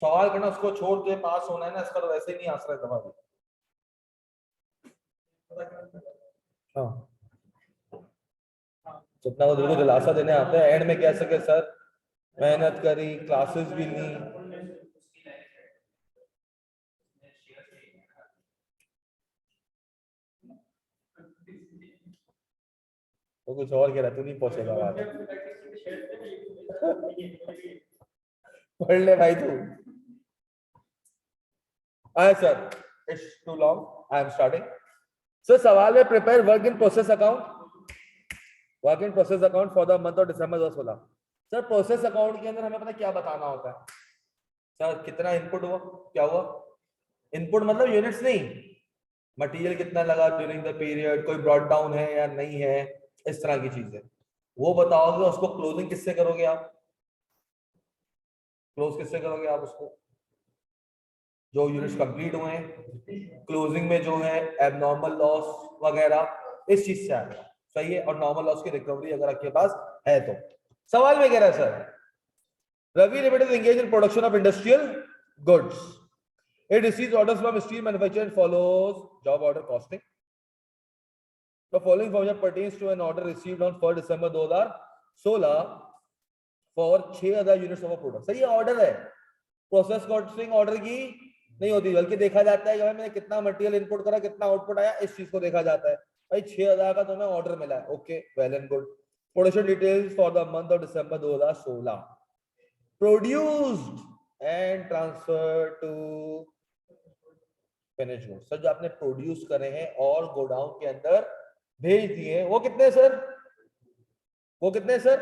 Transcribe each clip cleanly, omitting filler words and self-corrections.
सवाल करना उसको छोड़ के पास होना है ना, इसका तो वैसे ही नहीं आंसर है तुम्हारी। हाँ, जितना वो दिल को दिलासा देने आता है, एंड में कह सके सर मेहनत करी, क्लासेस भी ली। वो कुछ और कह रहा, तू नहीं पहुंचेगा वहां तक। पढ़ ले भाई तू। आए sir, it's too long, I am starting. Sir सवाल है, prepare work in process account, work in process account for the month of December 2016। Sir process account के अंदर हमें पता क्या बताना होता है? सर कितना इनपुट हुआ, क्या हुआ? इनपुट मतलब यूनिट्स नहीं, मटेरियल कितना लगा ड्यूरिंग द पीरियड, कोई ब्रॉट डाउन है या नहीं है, इस तरह की चीजें वो बताओगे। उसको क्लोजिंग किससे करोगे आप? क्लोज किससे करोगे आप उसको? जो यूनिट्स कंप्लीट हुए हैं, क्लोजिंग में जो है एबनॉर्मल लॉस वगैरह इस चीज से आएगा, सही है। और नॉर्मल लॉस की रिकवरी अगर आपके पास है तो। सवाल में कह रहा है sir, Ravi limited engage in production of industrial goods, it receives orders from steel manufacturer and follows job order costing. The following information pertains to an order received on 1 December 2016 for 6000 units of product. सही है, order है, process costing order की नहीं होती, बल्कि देखा जाता है कि भाई मैंने कितना मटेरियल इनपुट करा, कितना आउटपुट आया, इस चीज को देखा जाता है। भाई 6000 का तुम्हें ऑर्डर मिला है, okay well and good. Production details for the month of December 2016, produced and transfer to finish goods. Sir जो आपने प्रोड्यूस करे हैं और गोडाउन के अंदर भेज दिए, वो कितने सर? वो कितने सर?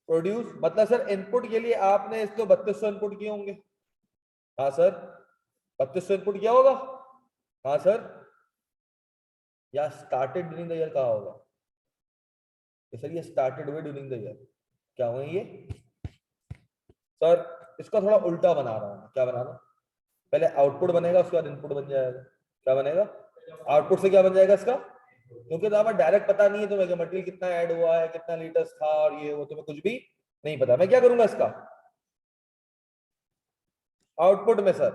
प्रोड्यूस मतलब सर इनपुट के लिए आपने इसको 3200 इनपुट किए होंगे। हाँ सर, 3200 इनपुट किया होगा। हाँ सर, या स्टार्टेड ड्यूरिंग द ईयर कहा होगा? तो सर ये स्टार्टेड हुए ड्यूरिंग द ईयर, क्या हुए ये? सर इसका थोड़ा उल्टा बना रहा हूँ। क्या बना रहा हूँ? पहले आउटपुट बनेगा, उसके बाद इनपुट बन जाएगा। क्या बनेगा? आउटपुट से क्या बन जाएगा इसका? क्योंकि तो हमें डायरेक्ट पता नहीं है तुम्हें कि मटेरियल कितना ऐड हुआ है, कितना लीटर्स था, और ये वो तुम्हें कुछ भी नहीं पता। मैं क्या करूंगा इसका आउटपुट में? सर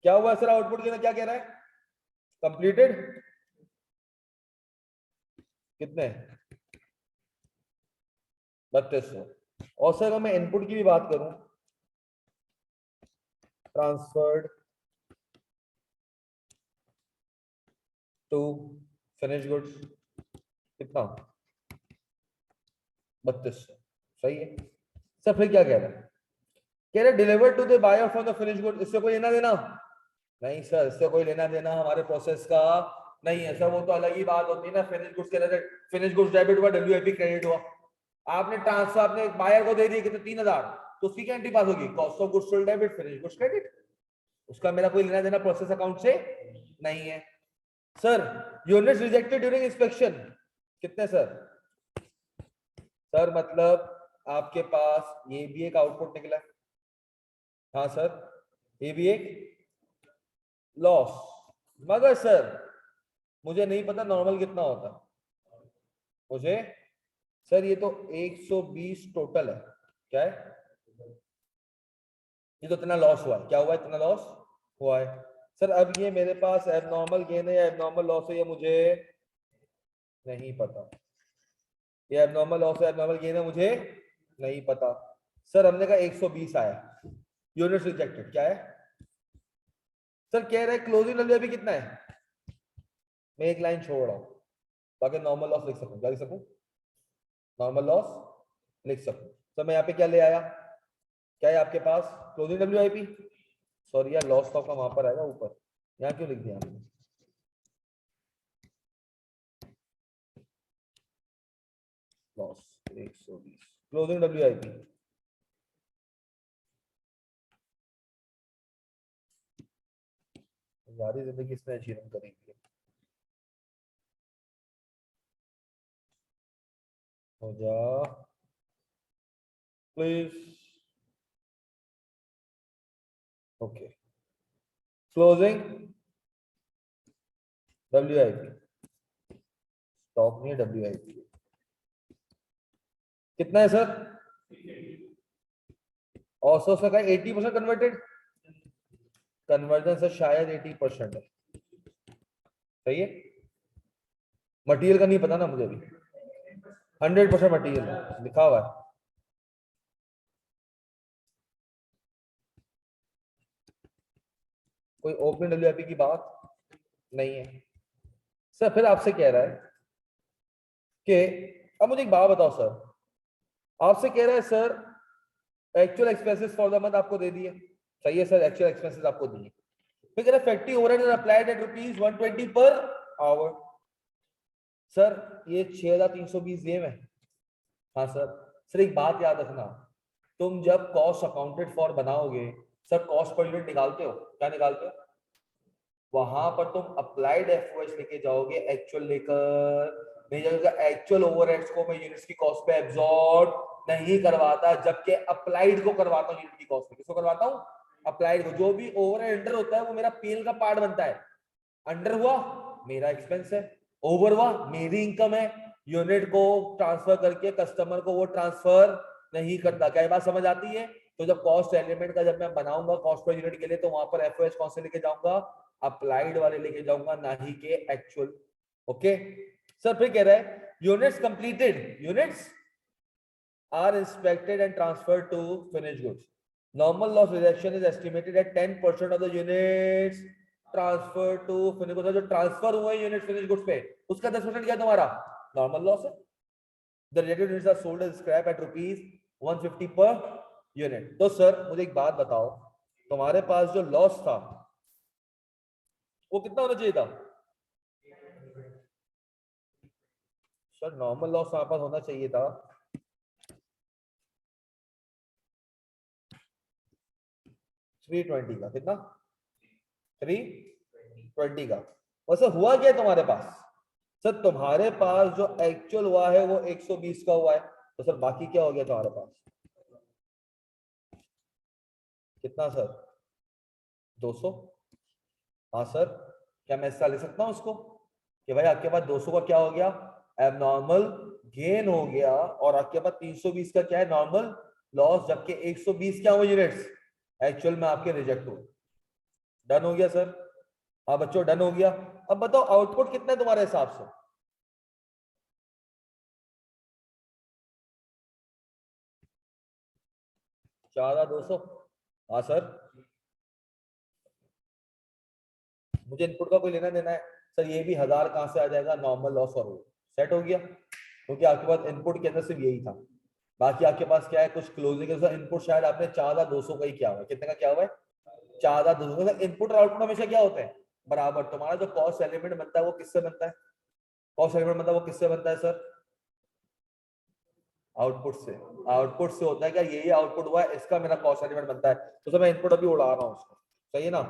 क्या हुआ सर आउटपुट के अंदर, क्या कह रहा है? कंप्लीटेड कितने? 3200। और सर अगर मैं इनपुट की भी बात करूं, ट्रांसफर्ड टू फिनिश गुड्स, कितना? 3200। सही है। सर फिर क्या कह रहा है? कह रहे deliver to the buyer for the finish good. इससे कोई लेना देना नहीं सर, इससे कोई लेना देना हमारे प्रोसेस का नहीं है सर। वो तो अलग ही बात होती है ना, फिनिश गुड्स के अंदर फिनिश गुड्स डेबिट हुआ, डब्ल्यूआईपी क्रेडिट हुआ। आपने ट्रांसफर आपने बायर को दे दिए कितने? 3000, तो उसकी क्या एंट्री पास होगी? Cost of goods sold debit, finish goods credit. उसका मेरा कोई लेना देना प्रोसेस अकाउंट से नहीं है। Sir units rejected during inspection, कितने सर? सर मतलब आपके पास ये भी एक आउटपुट निकला है। हाँ सर, ये भी एक लॉस। मगर सर मुझे नहीं पता नॉर्मल कितना होता मुझे। सर ये तो 120 टोटल है। क्या है? ये तो इतना लॉस हुआ है। क्या हुआ है? इतना लॉस हुआ है। सर अब ये मेरे पास एबनॉर्मल गेन है या एबनॉर्मल लॉस है, ये मुझे नहीं पता। ये एबनॉर्मल लॉस है, एबनॉर्मल गेन है, मुझे नहीं पता। सर हमने कहा 120 आया, यूनिट रिजेक्टेड। क्या है? सर कह रहे हैं क्लोजिंग वैल्यू अभी कितना है? मैं एक लाइन छोड़ रहा हूँ, ताकि नॉर्मल लॉस लिख सकूं। क्या लिख सकूं? नॉर्मल लॉस लिख सकूं। तो मैं यहाँ पे क्या ले आया? क्या है आपके पास? Closing WIP. सॉरी यार, लॉस तो आपका वहां पर आएगा ऊपर, यहाँ क्यों लिख दिया हमने? Loss 120 closing WIP. सारी जिंदगी इसमें अचीव करेंगे। हो जा please. Okay, closing WIP, stock नहीं, डब्ल्यूआईपी कितना है सर? ऑल्सो का 80% कन्वर्टेड, कन्वर्जन से शायद 80% है, सही है। मटेरियल का नहीं पता ना मुझे अभी, 100% मटेरियल लिखा हुआ है। कोई ओपन डब्ल्यूआईपी की बात नहीं है सर। फिर आपसे कह रहा है कि अब मुझे एक बात बताओ सर, आपसे कह रहा है sir actual expenses for the month आपको दे दिए, सही है सर, एक्चुअल एक्सपेंसेस आपको दिए। फिर कह रहा है factory overhead is applied at ₹120 per hour. Sir ये 6320 जेम है। हाँ सर एक बात याद रखना, तुम जब कॉस्ट अकाउंटेड फॉर बनाओगे सर, कॉस्ट पर यूनिट निकालते हो, क्या निकालते हो? वहां पर तुम अप्लाइड एफओएस लेके जाओगे, एक्चुअल लेकर नहीं जाएगा। एक्चुअल ओवरहेड्स को मैं यूनिट्स की कॉस्ट पे एब्सॉर्ब नहीं करवाता, जबकि अप्लाइड को करवाता हूँ यूनिट की कॉस्ट पे। किसको करवाता हूँ? अप्लाइड को। जो भी ओवरहेड अंडर होता है वो मेरा पीएल का पार्ट बनता है। अंडर हुआ मेरा एक्सपेंस है, ओवर हुआ मेरी इनकम है। यूनिट को ट्रांसफर करके कस्टमर को वो ट्रांसफर नहीं करता। क्या ये बात समझ आती है? तो जब कॉस्ट एलिमेंट का जब मैं बनाऊंगा कॉस्ट पर यूनिट के लिए, तो वहां पर एफओएस कौन से लेके जाऊंगा? अप्लाइड वाले लेके जाऊंगा, ना ही के एक्चुअल। ओके सर फिर कह रहा है units completed, units are inspected and transferred to finish goods. Normal loss reduction is estimated at 10% of the units transfer to finish goods. जो ट्रांसफर हुए यूनिट फिनिश गुड्स पे, उसका 10% क्या तुम्हारा नॉर्मल लॉस है। The related units are sold as scrap at ₹150 per unit. तो sir मुझे एक बात बताओ, तुम्हारे पास जो लॉस था वो कितना होना चाहिए था? सर नॉर्मल लॉस हमारे पास होना चाहिए था 320 का। कितना? 320 का। वैसे हुआ क्या तुम्हारे पास? सर तुम्हारे पास जो एक्चुअल हुआ है वो 120 का हुआ है। तो सर बाकी क्या हो गया तुम्हारे पास? कितना सर? 200। हाँ सर, क्या मैं ऐसा ले सकता हूँ उसको कि भाई आपके पास 200 का क्या हो गया? एबनॉर्मल गेन हो गया, और आपके पास 320 का क्या है? Normal loss. जबकि 120 क्या हुए यूनिट्स एक्चुअल में आपके रिजेक्ट हुए। डन हो गया सर? हाँ बच्चों डन हो गया। अब बताओ आउटपुट कितना है तुम्हारे हिसाब से? ज्यादा 200। हाँ सर, मुझे इनपुट का कोई लेना देना है सर। ये भी 1000 कहां से आ जाएगा? नॉर्मल लॉस और वो सेट हो गया, क्योंकि आपके पास इनपुट के अंदर सिर्फ यही था। बाकी आपके पास क्या है? कुछ क्लोजिंग इनपुट शायद आपने 4200 का ही किया हुआ है। कितने का क्या हुआ है? 4200 का। इनपुट और आउटपुट हमेशा क्या होते हैं? बराबर। तुम्हारा जो कॉस्ट एलिमेंट बनता है वो किससे बनता है? कॉस्ट एलिमेंट बनता है वो किससे बनता है सर? आउटपुट से। आउटपुट से होता है क्या? यही आउटपुट हुआ है, इसका मेरा कॉस्ट एलिमेंट बनता है। तो सर मैं इनपुट अभी उड़ा रहा हूँ उसको, सही है ना,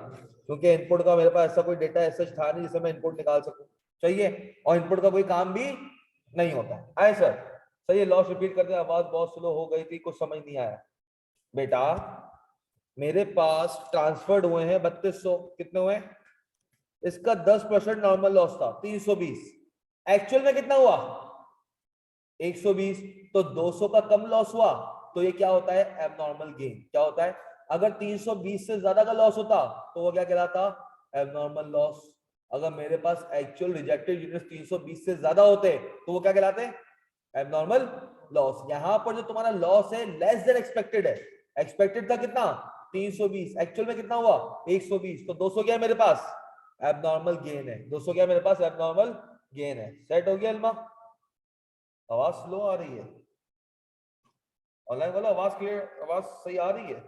क्योंकि इनपुट का मेरे पास ऐसा कोई डेटा ऐसा था नहीं जिससे मैं इनपुट निकाल सकूं, सही है। और इनपुट का कोई काम भी नहीं होता है सर। सही है। लॉस रिपीट करते आवाज बहुत स्लो हो गई थी, कुछ समझ नहीं आया। बेटा मेरे पास ट्रांसफर्ड हुए हैं 3200। कितने हुए? इसका 10% नॉर्मल लॉस था 320। एक्चुअल में कितना हुआ? 120। तो 200 का कम लॉस हुआ, तो ये क्या होता है? Abnormal gain. क्या होता है? अगर 320 से ज्यादा का लॉस होता तो वो क्या कहलाता? Abnormal loss. अगर मेरे पास एक्चुअल रिजेक्टेड यूनिट्स 320 से ज्यादा होते तो वो क्या कहलाते? Abnormal loss. यहां पर जो तुम्हारा लॉस है लेस देन एक्सपेक्टेड है। एक्सपेक्टेड था कितना? 320। एक्चुअल में कितना हुआ? 120। तो 200 क्या है मेरे पास? एबनॉर्मल गेन है। 200 क्या है मेरे पास? एबनॉर्मल गेन है। सेट हो गया अल्मा? आवाज स्लो आ रही है ऑनलाइन वालों? आवाज क्लियर, आवाज सही आ रही है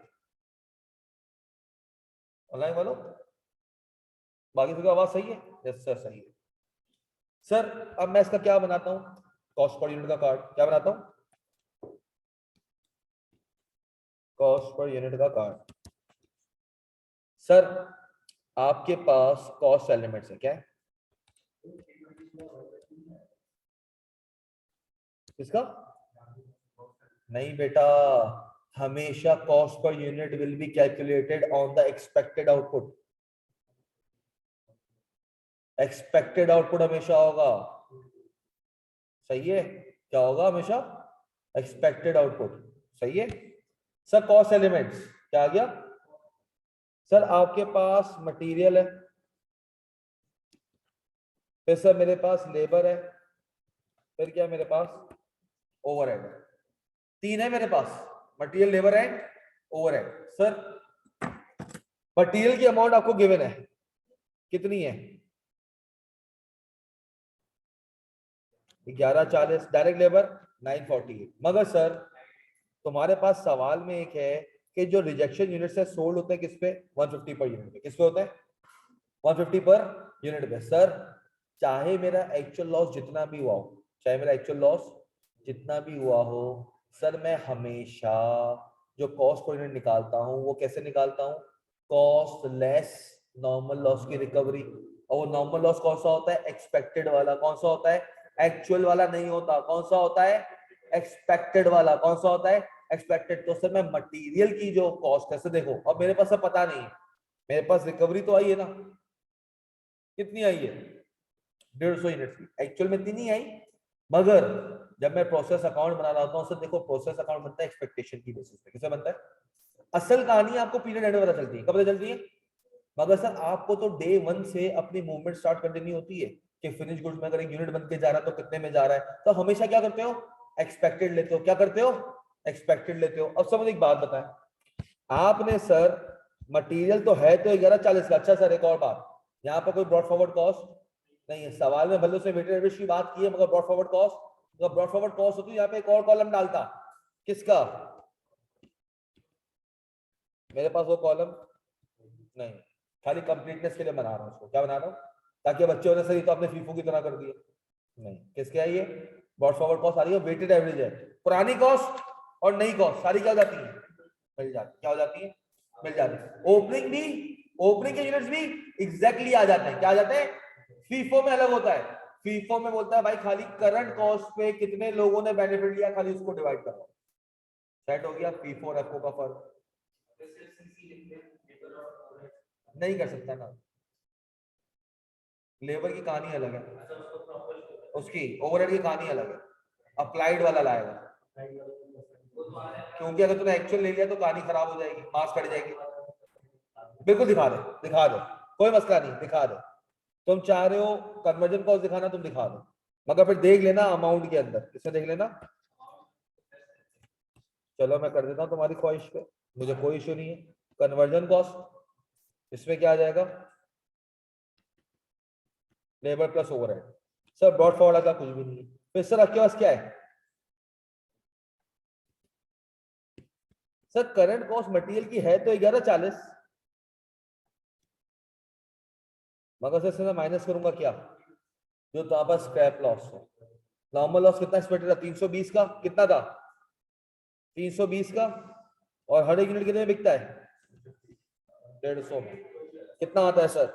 ऑनलाइन वालों? बाकी सबकी आवाज सही है? यस सर सही है। सर अब मैं इसका क्या बनाता हूँ? कॉस्ट पर यूनिट का कार्ड क्या बनाता हूँ? कॉस्ट पर यूनिट का कार्ड। सर आपके पास कॉस्ट एलिमेंट्स है क्या है? इसका नहीं बेटा, हमेशा cost per unit will be calculated on the expected output. Expected output हमेशा होगा, सही है। क्या होगा हमेशा? एक्सपेक्टेड आउटपुट, सही है। सर कॉस्ट एलिमेंट्स क्या आ गया सर? आपके पास मटेरियल है, फिर सर मेरे पास लेबर है, फिर क्या मेरे पास ओवरहेड है। तीन है मेरे पास, material, labour and overhead. Sir material की अमाउंट आपको गिवन है, कितनी है? 1140, डायरेक्ट लेबर 948। मगर सर तुम्हारे पास सवाल में एक है कि जो रिजेक्शन यूनिट से सोल्ड होते हैं किस पे? 150 पर यूनिट पे। किस पे होते हैं? 150 पर यूनिट पे। सर चाहे मेरा एक्चुअल लॉस जितना भी हुआ हो, चाहे मेरा एक्चुअल लॉस जितना भी हुआ हो, सर मैं हमेशा जो कॉस्ट पर यूनिट निकालता हूं वो कैसे निकालता हूं? कॉस्ट लेस नॉर्मल लॉस की रिकवरी। और वो नॉर्मल लॉस कौन सा होता है? एक्सपेक्टेड वाला। कौन सा होता है? एक्चुअल वाला नहीं होता। कौन सा होता है? एक्सपेक्टेड वाला। कौन सा होता है? एक्सपेक्टेड। तो सर मैं मटेरियल की जो कॉस्ट है, सर देखो अब मेरे पास सब पता नहीं है, मेरे पास रिकवरी तो आई है ना, कितनी आई है? 150 यूनिट की। एक्चुअल में इतनी नहीं आई, मगर जब मैं प्रोसेस अकाउंट बना रहा होता हूँ सर, देखो प्रोसेस अकाउंट बनता है एक्सपेक्टेशन की बेसिस पे। किसे बनता है? असल कहानी आपको पीरियड एंड में पता चलती है। कब पता चलती है? मगर सर आपको तो डे वन से अपनी मूवमेंट स्टार्ट कर देनी होती है कि फिनिश गुड्स में अगर एक यूनिट बन के जा रहा है तो कितने में जा रहा है। तो हमेशा क्या करते हो? एक्सपेक्टेड लेते हो। क्या करते हो? एक्सपेक्टेड लेते हो। अब सब मुझे एक बात बताएं, आपने सर मटेरियल तो है तो 1140 का। अच्छा सर एक और बात, यहाँ पर कोई ब्रॉड फॉरवर्ड कॉस्ट नहीं है। सवाल में भले से वेटेड एवरेज की बात की है, मगर ब्रॉड फॉरवर्ड कॉस्ट, अगर ब्रॉड फॉरवर्ड कॉस्ट होती यहाँ पे एक और कॉलम डालता। किसका? मेरे पास वो कॉलम नहीं, खाली कंप्लीटनेस के लिए बना रहा हूँ उसको। क्या बना रहा हूँ? ताकि बच्चों ने सही तो अपने फीफो की तरह कर दिया। नहीं, किसके है ये? ब्रॉड फॉरवर्ड कॉस्ट आ रही है, वेटेड एवरेज है। पुरानी कॉस्ट और नई कॉस्ट सारी क्या हो जाती है? मिल जाती। क्या हो जाती है? मिल जाती है। ओपनिंग भी, ओपनिंग के यूनिट्स भी एग्जैक्टली आ जाते हैं। क्या आ जाते हैं? फीफो में अलग होता है। फीफो में बोलता है भाई खाली करंट कॉस्ट पे कितने लोगों ने बेनिफिट लिया, खाली उसको डिवाइड करो। सेट हो गया फीफो और एफओ का फर्क। नहीं कर सकता ना, लेबर की कहानी अलग है, उसकी ओवरहेड की कहानी अलग है। अप्लाइड वाला लाएगा, क्योंकि अगर तूने एक्चुअल ले लिया तो कहानी खराब हो जाएगी, मार्क्स कट जाएगी। बिल्कुल दिखा दे, दिखा दे, कोई मसला नहीं, दिखा दे। तुम चाह रहे हो कन्वर्जन कॉस्ट दिखाना, तुम दिखा दो, मगर फिर देख लेना अमाउंट के अंदर। इसमें देख लेना। चलो मैं कर देता हूँ तुम्हारी ख्वाहिश पे, मुझे कोई इशू नहीं है। कन्वर्जन कॉस्ट इसमें क्या आ जाएगा? Labour plus overhead. Sir brought forward का कुछ भी नहीं है। फिर सर आपके पास क्या है? सर करंट कॉस्ट मटेरियल की है तो 1140, मगर सर इसमें माइनस करूंगा क्या? जो तो पास स्क्रैप लॉस है। नॉर्मल लॉस कितना एक्सपेक्टेड था? 320 का। कितना था? 320 का। और हर एक यूनिट कितने में बिकता है? 150 में। कितना आता है सर?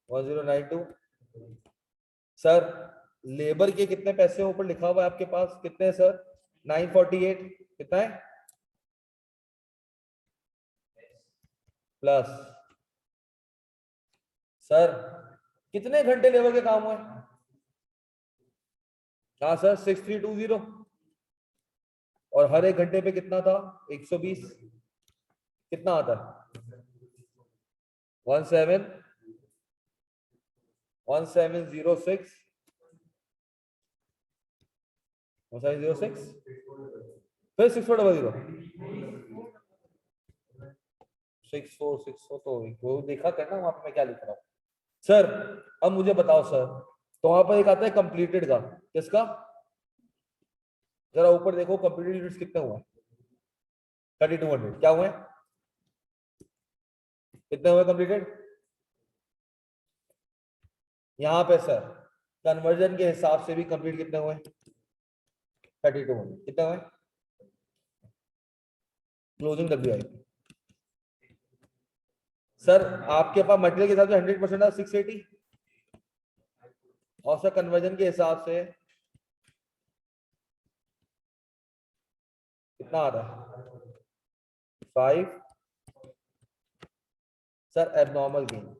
1092। सर लेबर के कितने पैसे ऊपर लिखा हुआ है आपके पास? कितने हैं सर? 948। कितना है? प्लस सर कितने घंटे लेबर के काम हुए? हाँ सर 6320। और हर एक घंटे पे कितना था? 120। कितना आता है? 1706। 1706 फिर 6400। 6464 तो वो देखा करना वहां पे मैं क्या लिख रहा हूँ। सर अब मुझे बताओ सर, तो वहां पर एक आता है कंप्लीटेड का। किसका? जरा ऊपर देखो कंप्लीटेड यूनिट्स कितने हुए? 3200। क्या हुए? कितने हुए कंप्लीटेड? यहाँ पे सर कन्वर्जन के हिसाब से भी कंप्लीट कितने हुए? 3200। कितने हुए? Closing W I. सर आपके पास मटेरियल के हिसाब से 100% था 680, और सर कन्वर्जन के हिसाब से कितना आ रहा है? 5। Sir abnormal gain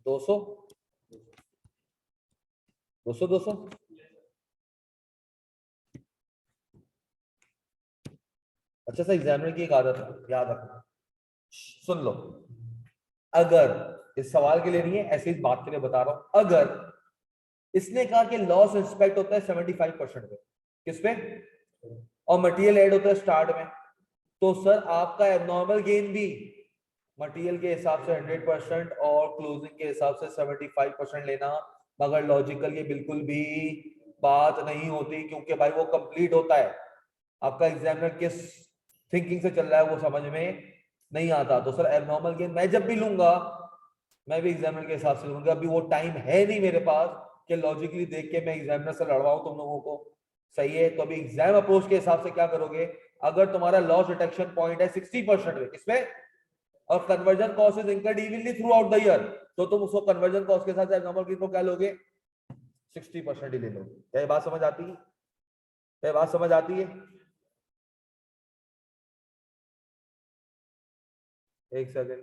200, 200, 200। अच्छा सर, एग्जामिनर की एक आदत है, याद रखना, सुन लो, अगर इस सवाल के लिए नहीं है, ऐसे इस बात के लिए बता रहा हूं, अगर इसने कहा कि लॉस इंस्पेक्ट होता है 75% पे, किस पे, और मटेरियल ऐड होता है स्टार्ट में, तो सर आपका एबनॉर्मल गेन भी मटेरियल के हिसाब से 100% और क्लोजिंग के हिसाब से 75% लेना, मगर लॉजिकल ये बिल्कुल भी बात नहीं होती, क्योंकि भाई वो कंप्लीट होता है, आपका एग्जामिनर किस थिंकिंग से चल रहा है वो समझ में नहीं आता। तो सर एबनॉर्मल गेन मैं जब भी लूंगा, मैं भी एग्जामिनर के हिसाब से लूंगा, अभी वो टाइम है नहीं मेरे पास कि लॉजिकली देख के मैं एग्जामिनर से लड़वाऊं तुम लोगों को, सही है। तो अभी एग्जाम अप्रोच के हिसाब से क्या करोगे, अगर तुम्हारा लॉस डिटेक्शन पॉइंट है 60% इसमें, और conversion cost is incurred evenly through out the year, तो तुम उसको कन्वर्जन कॉस्ट के साथ एबनॉर्मल गेन को क्या लोगे, 60% ही ले लोगे। क्या ये बात समझ आती है, क्या ये बात समझ आती है? एक सेकेंड,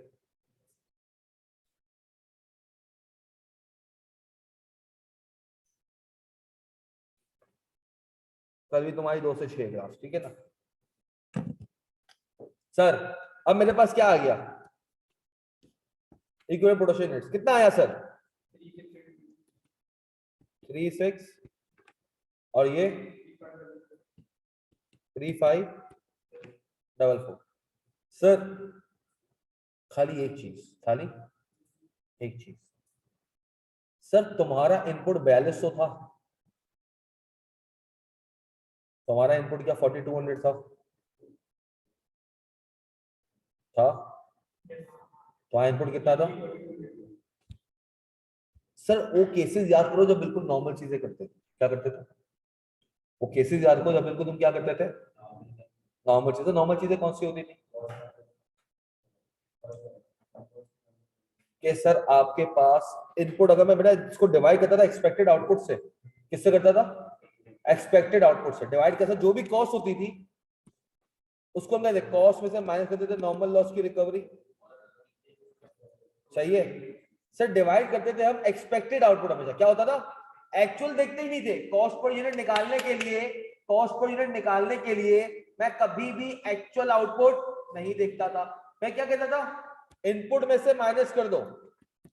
कल भी तुम्हारी 2 से 6 क्लास, ठीक है ना सर। अब मेरे पास क्या आ गया, इक्विवेलेंट पोटेंशियल यूनिट्स कितना आया सर, 36, और ये 3544। सर खाली एक चीज, खाली एक चीज, सर तुम्हारा इनपुट 4200 था, तुम्हारा इनपुट क्या 4200 था, तुम्हारा इनपुट कितना था? सर वो केसेस याद करो जब बिल्कुल नॉर्मल चीजें करते थे, क्या करते थे, वो केसेस याद करो जब बिल्कुल तुम क्या करते थे, नॉर्मल चीजें कौन सी होती थी, कि सर आपके पास इनपुट, अगर मैं बेटा इसको डिवाइड करता था एक्सपेक्टेड आउटपुट से, किससे करता था, एक्सपेक्टेड आउटपुट से डिवाइड करता, जो भी कॉस्ट होती थी उसको हम कॉस्ट में से माइनस करते थे नॉर्मल लॉस की रिकवरी, चाहिए सर, डिवाइड करते थे हम एक्सपेक्टेड आउटपुट, हमेशा क्या होता था, एक्चुअल देखते ही नहीं थे, कॉस्ट पर यूनिट निकालने के लिए, कॉस्ट पर यूनिट निकालने के लिए मैं कभी भी एक्चुअल आउटपुट नहीं देखता था, मैं क्या कहता था, इनपुट में से माइनस कर दो,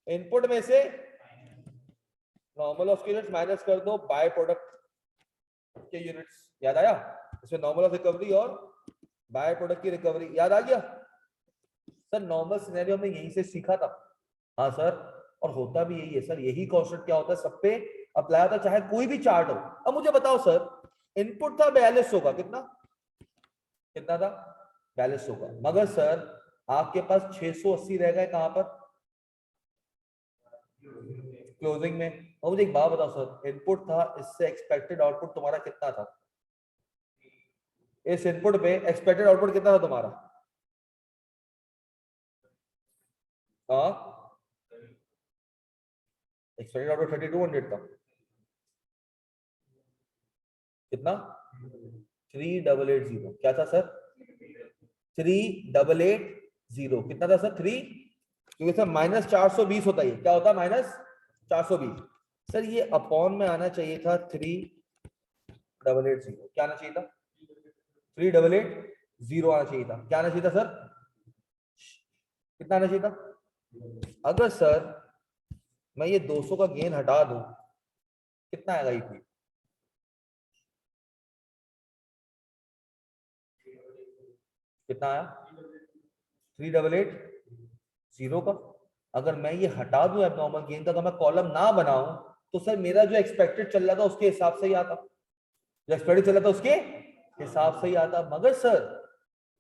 इनपुट में से नॉर्मल ऑफ यूनिट्स माइनस कर दो बाय प्रोडक्ट के यूनिट्स, याद आया, इसमें नॉर्मल ऑफ रिकवरी और बाय प्रोडक्ट की रिकवरी, याद आ गया सर। नॉर्मल सिनेरियो में यहीं से सीखा था, हाँ सर, और होता भी यही है सर, यही कॉन्सेप्ट क्या होता है सब पे अप्लाई होता है, चाहे कोई भी चार्ट हो। अब मुझे बताओ सर, इनपुट था 4200 का, कितना कितना था, 4200 का, मगर सर आपके पास 680 रह गए कहां पर, क्लोजिंग में। और मुझे एक बात बताओ सर, इनपुट था, इससे एक्सपेक्टेड आउटपुट तुम्हारा कितना था, इस इनपुट पे एक्सपेक्टेड आउटपुट कितना था तुम्हारा, हाँ एक्सपेक्टेड आउटपुट 3200 था, कितना, 3880, क्या था सर, 3880, कितना था सर, 3, क्योंकि सर -420 होता है, क्या होता है -420, सर ये अपॉन में आना चाहिए था 3880, क्या आना चाहिए था, 3880 आना चाहिए था, क्या आना चाहिए था सर, कितना आना चाहिए था। अगर सर मैं ये 200 का गेन हटा दूं, कितना आएगा ये, कितना आया, 3880 का। अगर मैं ये हटा दूं एबनॉर्मल गेन का, अगर मैं कॉलम ना बनाऊं, तो सर मेरा जो एक्सपेक्टेड चल रहा था उसके हिसाब से ही आता, जो एक्सपेक्टेड चल रहा था उसके हिसाब से ही आता, मगर सर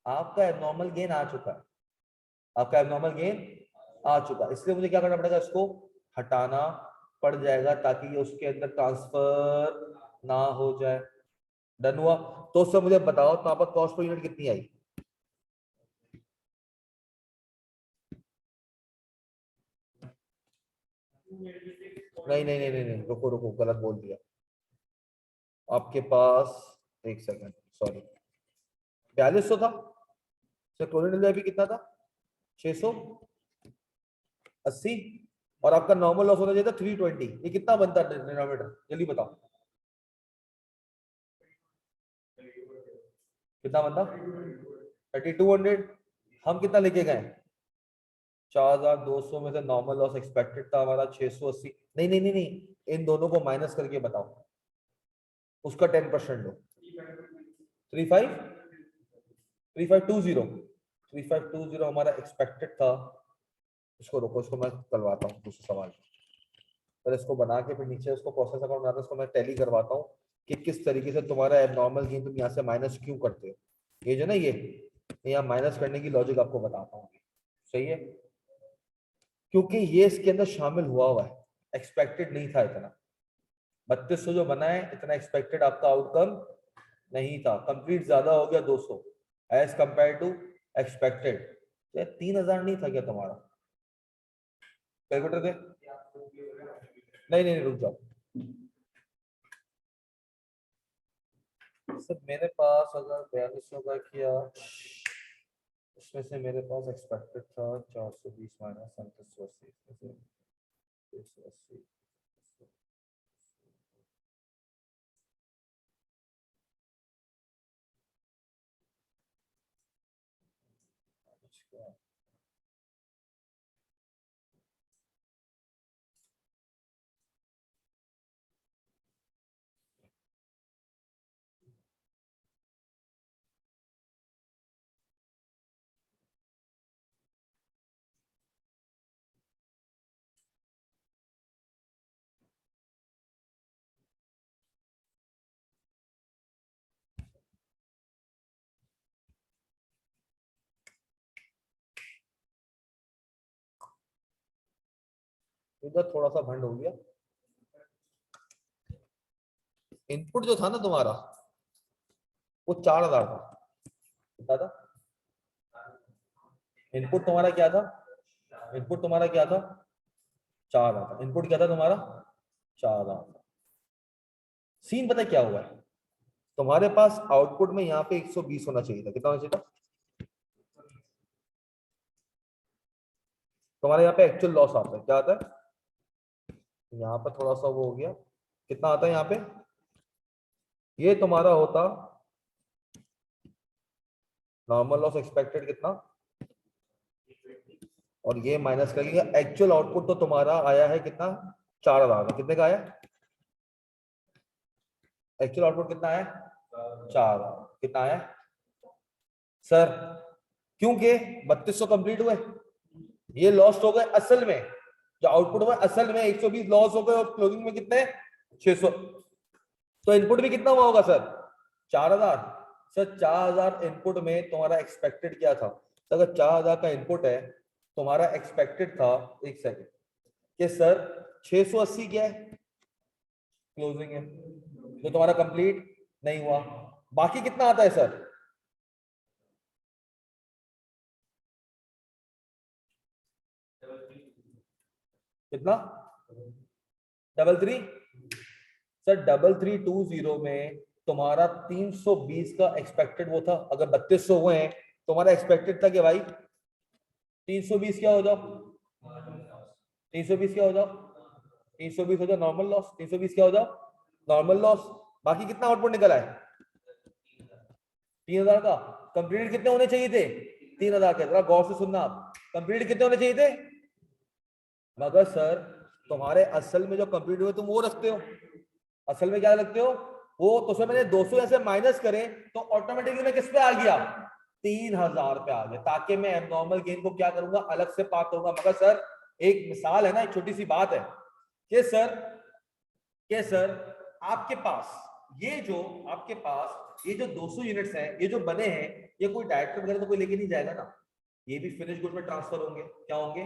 आपका एबनॉर्मल गेन आ चुका है, आपका एबनॉर्मल गेन आ चुका है, इसलिए मुझे क्या करना पड़ेगा, इसको हटाना पड़ जाएगा ताकि ये उसके अंदर ट्रांसफर ना हो जाए। डन हुआ। तो सर मुझे बताओ, तो आपका कॉस्ट पर यूनिट कितनी आई, नहीं, रुको रुको, गलत बोल दिया आपके पास, एक सेकंड सॉरी, 4200 था सर, क्लोरीन अभी कितना था, 680, और आपका नॉर्मल लॉस होना चाहिए था 320, ये कितना बनता है डिनोमिनेटर, जल्दी बताओ कितना बनता, 3200। हम कितना लेके गए? 4200 में से नॉर्मल लॉस एक्सपेक्टेड था हमारा 680। नहीं नहीं नहीं नहीं, इन दोनों को माइनस करके बताओ, उसका 10% लो। 35 3520 3520 हमारा एक्सपेक्टेड था। इसको रोको, इसको मैं करवाता हूँ दूसरे सवाल। पर इसको बना के फिर नीचे उसको प्रोसेस अकाउंट बनाता हूँ, उसको मैं टैली करवाता हूँ कि किस तरीके से तुम्हारा एबनॉर्मल गेन तुम यहाँ से माइनस क्यों करते हो। ये जो ना ये यहाँ माइनस करने की लॉजिक आपको बताता हूँ। सही है, क्योंकि ये इसके अंदर शामिल हुआ है। एक्सपेक्टेड नहीं था इतना, 3200 जो बना है इतना एक्सपेक्टेड आपका आउटकम नहीं था। कंप्लीट ज्यादा हो गया 200 एज कंपेयर टू एक्सपेक्टेड। 3000 नहीं था क्या तुम्हारा? कैलकुलेटर दे। नहीं नहीं रुक जाओ सर, मेरे पास अगर 4200 का किया, इसमें से मेरे पास एक्सपेक्टेड था 420 माइनस 3780, 380। इधर थोड़ा सा भंड हो गया। इनपुट जो था ना तुम्हारा वो 4000 था। कितना था इनपुट तुम्हारा? क्या था इनपुट तुम्हारा? क्या था? 4000 था इनपुट। क्या था तुम्हारा? 4000। सीन पता है क्या हुआ है? तुम्हारे पास आउटपुट में यहाँ पे 120 होना चाहिए था। कितना होना चाहिए था तुम्हारे? यहाँ पे एक्चुअल लॉस आता है, क्या आता है? यहाँ पर थोड़ा सा वो हो गया। कितना आता है यहाँ पे? ये तुम्हारा होता नॉर्मल लॉस एक्सपेक्टेड कितना, और ये माइनस करेंगे। एक्चुअल आउटपुट तो तुम्हारा आया है कितना? 4000 का। कितने का आया एक्चुअल आउटपुट? कितना आया? 4000। कितना आया सर? क्योंकि 3200 कंप्लीट हुए, ये लॉस्ट हो गए असल में। जो आउटपुट हुआ असल में 120 लॉस हो गए, और क्लोजिंग में कितने? 600। तो इनपुट भी कितना हुआ होगा सर? 4000। सर 4000 इनपुट में तुम्हारा एक्सपेक्टेड क्या था? तो अगर 4000 का इनपुट है, तुम्हारा एक्सपेक्टेड था, एक सेकंड, कि सर 680 क्या है? क्लोजिंग है, जो तुम्हारा कंप्लीट नहीं हुआ। बाकी कितना आता है सर? कितना? 33। सर 3320 में तुम्हारा 320 का एक्सपेक्टेड वो था। अगर 3200 हुए हैं, तुम्हारा एक्सपेक्टेड था कि भाई 320 क्या हो जाओ? 320 क्या हो जाओ? 320 हो जाओ नॉर्मल लॉस। 320 क्या हो जाओ? Normal loss. बाकी कितना आउटपुट निकला है? 3000 का। कंप्लीट कितने होने चाहिए थे? 3000 के। जरा गौर से सुनना, आप कंप्लीट कितने होने चाहिए थे? मगर सर तुम्हारे असल में जो कंप्लीट हुए तुम वो रखते हो। असल में क्या लगते हो? वो तो सर मैंने 200 ऐसे माइनस करे तो ऑटोमेटिकली मैं किस पे आ गया? 3000 पे आ गया, ताकि मैं एबनॉर्मल गेन को क्या करूंगा? अलग से पार करूंगा। मगर सर एक मिसाल है ना, एक छोटी सी बात है कि सर आपके पास ये जो आपके पास ये जो 200 यूनिट्स हैं, ये जो बने हैं, ये कोई डायरेक्टर वगैरह तो कोई लेके नहीं जाएगा ना। ये भी फिनिश गुड में ट्रांसफर होंगे। क्या होंगे?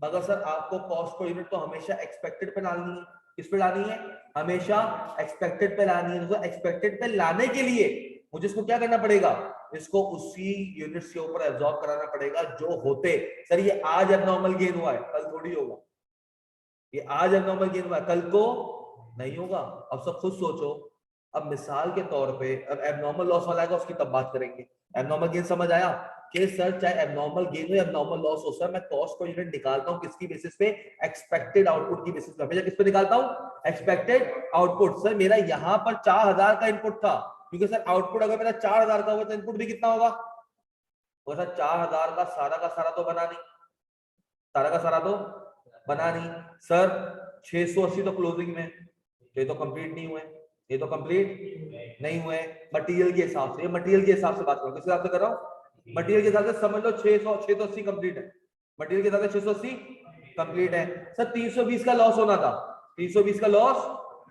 मगर सर आपको कॉस्ट पर यूनिट तो हमेशा एक्सपेक्टेड पे लानी है। किस पे लानी है? हमेशा एक्सपेक्टेड पे लानी है। तो एक्सपेक्टेड पे लाने के लिए मुझे इसको क्या करना पड़ेगा? इसको उसी यूनिट्स के ऊपर एब्जॉर्ब कराना पड़ेगा जो होते। सर ये आज एबनॉर्मल गेन हुआ है, कल थोड़ी होगा। ये आज एबनॉर्मल गेन हुआ है, कल को नहीं होगा। अब सब खुद सोचो। अब मिसाल के तौर पे अब एबनॉर्मल लॉस वाला आएगा, उसकी तब बात करेंगे। एबनॉर्मल गेन समझ आया? कि सर चाहे एबनॉर्मल गेन हो या एबनॉर्मल लॉस हो, सर मैं कॉस्ट पर यूनिट निकालता हूं किसकी बेसिस पे? एक्सपेक्टेड आउटपुट की बेसिस पे। हमेशा किस पे निकालता हूं? Expected output. सर मेरा यहां पर 4000 का इनपुट था, क्योंकि सर आउटपुट अगर मेरा 4000 का हुआ तो इनपुट भी कितना होगा? वो सर 4000 का सारा तो बना नहीं, सारा का सारा तो बना नहीं सर। 680 तो क्लोजिंग में, ये तो कंप्लीट नहीं हुए, ये तो कंप्लीट नहीं हुए। मटेरियल के हिसाब से, ये मटेरियल के हिसाब से बात करो, किस हिसाब से कर रहा हूँ, मटेरियल के हिसाब से समझ लो 680 कंप्लीट है, मटेरियल के हिसाब से 680 कंप्लीट है सर। 320 का लॉस होना था, 320 का लॉस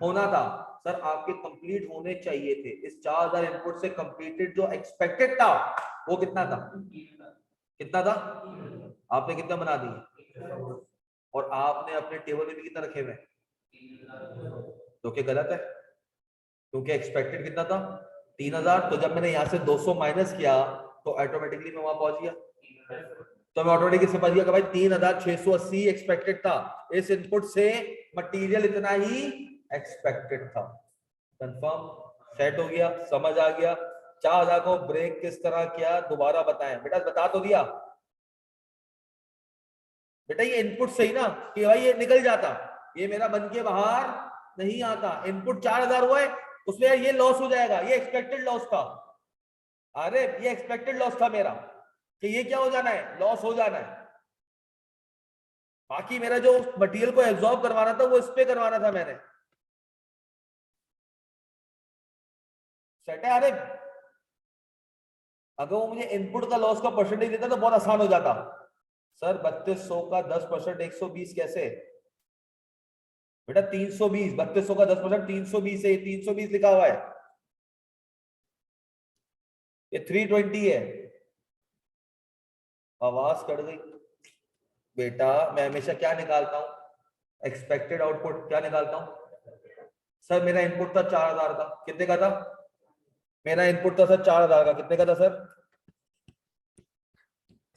होना था सर, आपके कंप्लीट होने चाहिए थे। इस 4000 इनपुट से कंप्लीटेड जो एक्सपेक्टेड था वो कितना था, कितना था, आपने कितना बना दिए, और आपने अपने टेबल में भी कितना रखे हुए, तो क्या गलत है, क्योंकि एक्सपेक्टेड कितना था 3000। तो जब मैंने यहाँ से 200 माइनस किया तो ऑटोमेटिकली मैं वहां पहुंच गया, तो मैं ऑटोमेटिकली समझ गया कि भाई 3680 एक्सपेक्टेड था, इस इनपुट से मटेरियल इतना ही एक्सपेक्टेड था। कंफर्म, सेट हो गया, समझ आ गया। 4000 को ब्रेक किस तरह किया दोबारा बताएं बेटा, बता तो दिया बेटा, ये इनपुट सही ना कि भाई ये निकल जाता, ये मेरा बन के बाहर नहीं आता। इनपुट 4000 हुआ है, उसमें ये लॉस हो जाएगा, ये एक्सपेक्टेड लॉस था। अरे ये एक्सपेक्टेड लॉस था मेरा कि ये क्या हो जाना है, लॉस हो जाना है। बाकी मेरा जो मटेरियल को एब्जॉर्ब करवाना था वो इस पे करवाना था मैंने, सेट है। अरे अगर वो मुझे इनपुट का लॉस का परसेंटेज देता तो बहुत आसान हो जाता सर। 3200 का 10% 120 कैसे बेटा, 320, 3200 का 10% 320 है, 320 लिखा हुआ है, ये 320 है। आवाज कट गई बेटा, मैं हमेशा क्या निकालता हूं, एक्सपेक्टेड आउटपुट क्या निकालता हूं सर। मेरा इनपुट था 4000 का, कितने का था मेरा इनपुट था सर 4000 का, कितने का था सर।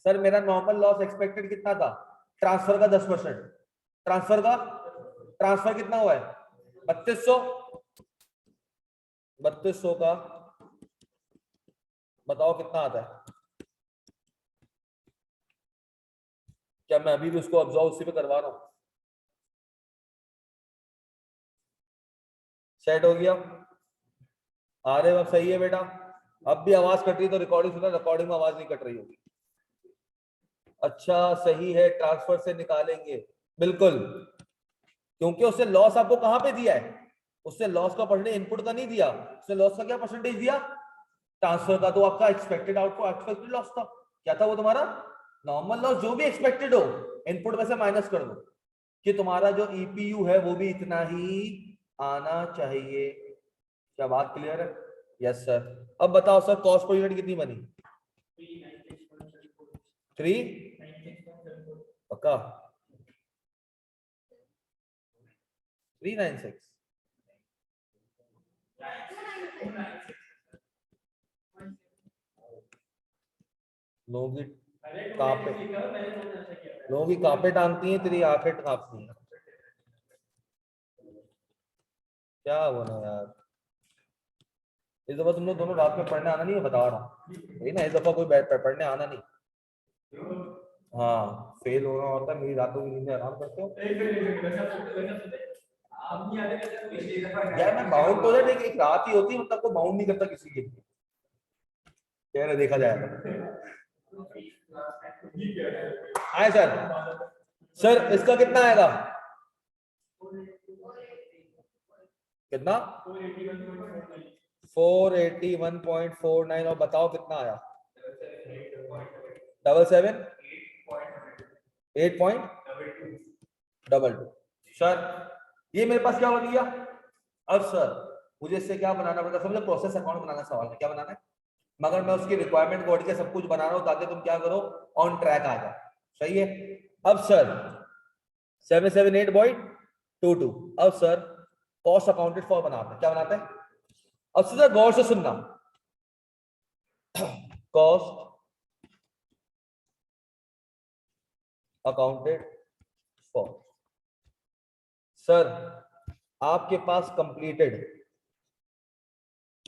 सर मेरा नॉर्मल लॉस एक्सपेक्टेड कितना था, ट्रांसफर का 10%, ट्रांसफर का, ट्रांसफर कितना हुआ है 3200, 3200 का बताओ कितना आता है। क्या मैं अभी भी उसको ऑब्जर्व उसी पे करवा रहा हूं, सेट हो गया। आ रहे हो अब, सही है बेटा। अब भी आवाज कट रही तो रिकॉर्डिंग सुना, रिकॉर्डिंग में आवाज नहीं कट रही होगी। अच्छा सही है, ट्रांसफर से निकालेंगे बिल्कुल, क्योंकि उससे लॉस आपको कहां पे दिया है, उससे लॉस का परसेंटेज इनपुट का नहीं दिया, उससे लॉस का क्या परसेंटेज दिया, ट्रांसफर का। तो आपका एक्सपेक्टेड आउटपुट, एक्सपेक्टेड लॉस था, क्या था वो तुम्हारा, नॉर्मल लॉस, जो भी एक्सपेक्टेड हो इनपुट में से माइनस कर दो, कि तुम्हारा जो ईपीयू है वो भी इतना ही आना चाहिए। क्या बात क्लियर है, यस सर। अब बताओ सर, कॉस्ट पर यूनिट कितनी बनी, 3 पक्का 396, लोगों की कांपे, लोगों की कांपे टांगती हैं, तेरी आंखें कांपती हैं, क्या बोला यार। इस दफा तुम लोग दोनों रात में पढ़ने आना नहीं है, बता रहा हूँ, यही ना, इस दफा कोई बैठ पढ़ने आना नहीं। हाँ फेल हो रहा होता है, मेरी रातों की नींद आराम करते हो यार। मैं बाउंड तो है, एक रात ही होती है, मतलब को बाउंड नहीं करता किसी के लिए, कह रहे देखा जाएगा। आए सर, सर इसका कितना आएगा, कितना 481.49, और बताओ कितना आया, 77, 8.22 सर। ये मेरे पास क्या बन गया। अब सर मुझे इससे क्या बनाना पड़ता है, समझो प्रोसेस अकाउंट बनाना सवाल है, क्या बनाना है, मगर मैं उसकी रिक्वायरमेंट कोड के सब कुछ बना रहा हूं ताकि तुम क्या करो, ऑन ट्रैक आ जाओ, सही है। अब सर 778.22, अब सर कॉस्ट अकाउंटेड फॉर बनाते हैं, क्या बनाते हैं। अब सर गौर से सुनना, कॉस्ट अकाउंटेड फॉर, सर आपके पास कंप्लीटेड,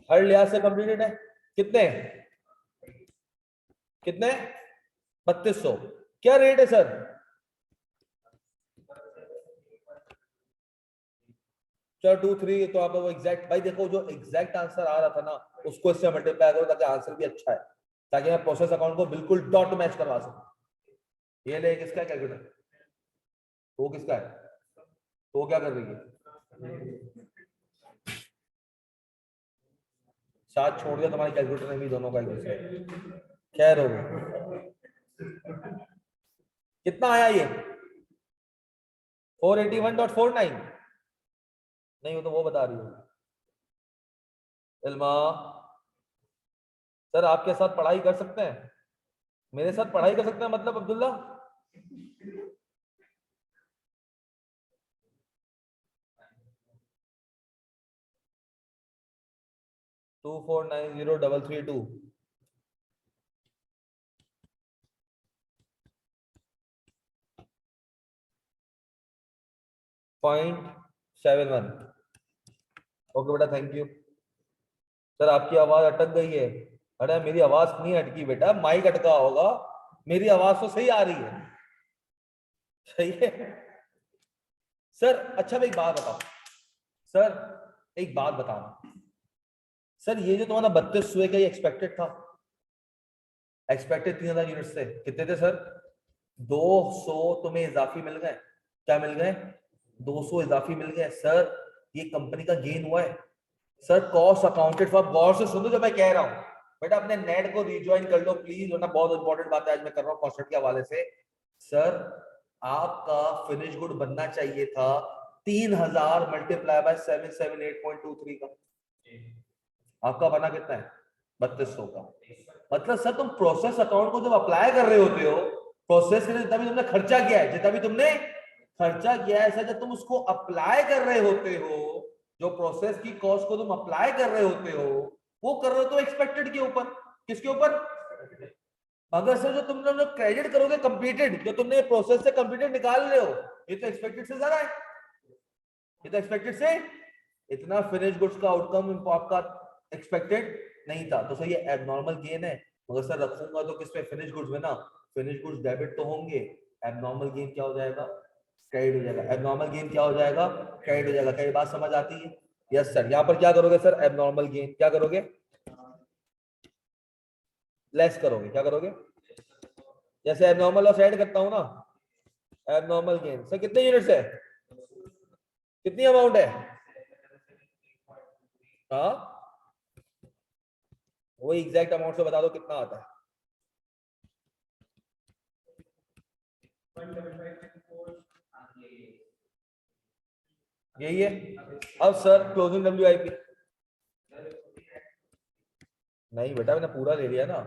हर लिहाज से कंप्लीटेड है, कितने कितने 3200, क्या रेट है सर, चलो 2 3, तो आप वो एग्जैक्ट, भाई देखो जो एग्जैक्ट आंसर आ रहा था ना उसको इससे मल्टीप्लाई करो ताकि आंसर भी अच्छा है। ताकि मैं प्रोसेस अकाउंट को बिल्कुल डॉट मैच करवा सकूं। ये ले, किसका कैलकुलेटर? वो किसका है? तो क्या कर रही है? साथ छोड़ दिया तुम्हारे कैलकुलेटर ने भी दोनों का एक दूसरे। खैर हो गया। कितना आया ये? 481.49। नहीं, वो तो वो बता रही हो इल्मा। सर आपके साथ पढ़ाई कर सकते हैं, मेरे साथ पढ़ाई कर सकते हैं मतलब अब्दुल्ला? टू 490,332 0.71। ओके बेटा, थैंक यू। सर आपकी आवाज अटक गई है। अरे मेरी आवाज नहीं अटकी बेटा, माइक अटका होगा, मेरी आवाज तो सही आ रही है। सही है सर। अच्छा मैं एक बात बताओ सर, एक बात बताना सर, ये जो तुम्हारा 3200 का ये एक्सपेक्टेड था, एक्सपेक्टेड 3000 यूनिट से कितने थे सर? 200 तुम्हें इजाफी मिल गए। क्या मिल गए? 200 इजाफी मिल गए सर। ये कंपनी का गेन हुआ है सर। कॉस्ट अकाउंटेड फॉर, गौर से सुनो जो मैं कह रहा हूँ बेटा, अपने नेट को रिज्वाइन कर लो प्लीज, वरना बहुत इंपॉर्टेंट बात है आज मैं कर रहा हूँ कॉन्सेप्ट के हवाले से। सर आपका फिनिश गुड बनना चाहिए था 3000 मल्टीप्लाई बाय 778.23 का। आपका बना कितना है? 3200 का। मतलब सर तुम प्रोसेस अकाउंट को जब अप्लाई कर रहे होते हो, प्रोसेस के लिए जितना भी तुमने खर्चा किया है, जितना भी तुमने खर्चा किया है सर, जब तुम उसको अप्लाई कर रहे होते हो, जो प्रोसेस की कॉस्ट को तुम अप्लाई कर रहे होते हो, वो कर रहे हो तो एक्सपेक्टेड के ऊपर। किसके ऊपर? अगर सर जो तुम लोग क्रेडिट करोगे कंप्लीटेड, जो तुमने प्रोसेस से कंप्लीटेड निकाल रहे हो, ये तो एक्सपेक्टेड से ज्यादा है। ये तो एक्सपेक्टेड से इतना फिनिश गुड्स का आउटकम आपका एक्सपेक्टेड नहीं था, तो सर ये एबनॉर्मल गेन है। मगर सर रखूंगा तो किस पे? फिनिश गुड्स में ना। फिनिश गुड्स डेबिट तो होंगे, एबनॉर्मल गेन क्या हो जाएगा? क्रेडिट हो जाएगा। एबनॉर्मल गेन क्या हो जाएगा? क्रेडिट हो जाएगा। क्या ये बात समझ आती है? Yes sir. यहाँ पर क्या करोगे सर? एबनॉर्मल गेन क्या करोगे? लेस करोगे। क्या करोगे? जैसे एबनॉर्मल लॉस ऐड करता हूं ना, एबनॉर्मल गेन सर कितने यूनिट्स है? कितनी अमाउंट है? हाँ, वही एग्जैक्ट अमाउंट से बता दो कितना आता है। यही है। अब सर क्लोजिंग WIP। नहीं बेटा, मैंने पूरा ले लिया ना।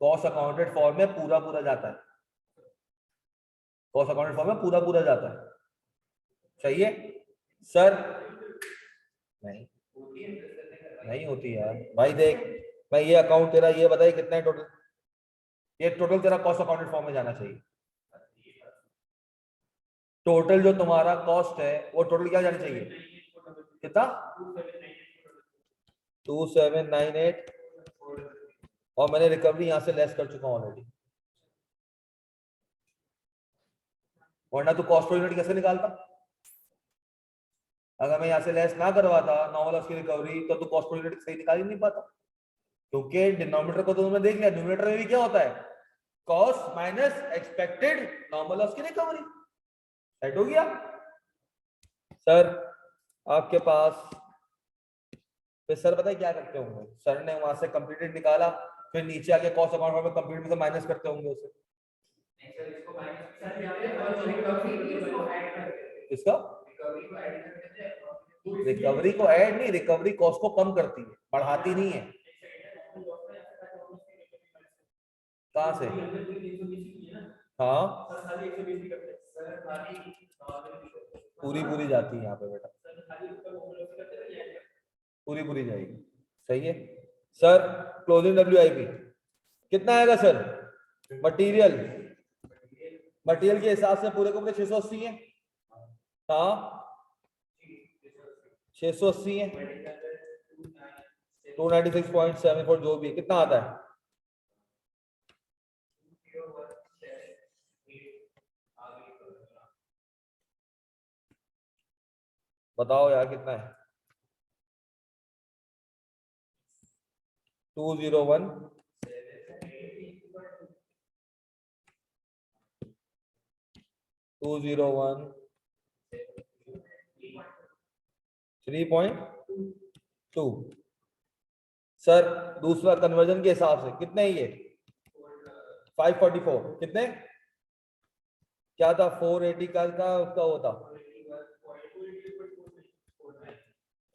कॉस्ट अकाउंटेड फॉर्म में पूरा पूरा जाता है। कॉस्ट अकाउंटेड फॉर्म में पूरा पूरा जाता है। सही है सर। नहीं, नहीं होती यार भाई। देख, मैं ये अकाउंट तेरा ये बताइए कितना है टोटल? ये टोटल तेरा कॉस्ट अकाउंटेड फॉर्म में जाना चाहिए। टोटल जो तुम्हारा कॉस्ट है वो टोटल क्या जाना चाहिए? कितना? 2798। और मैंने रिकवरी यहां से लेस कर चुका हूं ऑलरेडी। वरना तो कॉस्ट पर यूनिट कैसे निकालता? अगर मैं यहाँ से लेस ना करवाता नॉर्मल उसकी रिकवरी, तो कॉस्ट पर यूनिट सही निकाल ही नहीं पाता। क्योंकि डिनोमिनेटर को तो तुमने देख लिया, न्यूमरेटर में भी क्या होता है? कॉस्ट माइनस एक्सपेक्टेड नॉर्मल उसकी रिकवरी। सेट हो गया सर आपके पास। फिर सर पता है क्या करते होंगे? सर ने वहां से कंप्लीटेड निकाला, फिर नीचे आके कॉस्ट अकाउंट में कंप्लीट में से माइनस करते होंगे उसे। इसका रिकवरी को ऐड नहीं, रिकवरी कॉस्ट को कम करती है, बढ़ाती नहीं है। कहां से? हाँ, पूरी पूरी जाती है यहाँ पे बेटा, पूरी पूरी जाएगी। सही है सर। क्लोजिंग WIP कितना आएगा सर? मटेरियल, मटेरियल के हिसाब से पूरे को पूरे 680 है। हाँ, 680 है। 296.74 जो भी है, कितना आता है? बताओ यार कितना है? 201 201 3.2। सर दूसरा कन्वर्जन के हिसाब से कितने ये 544 कितने क्या था 480 का उसका होता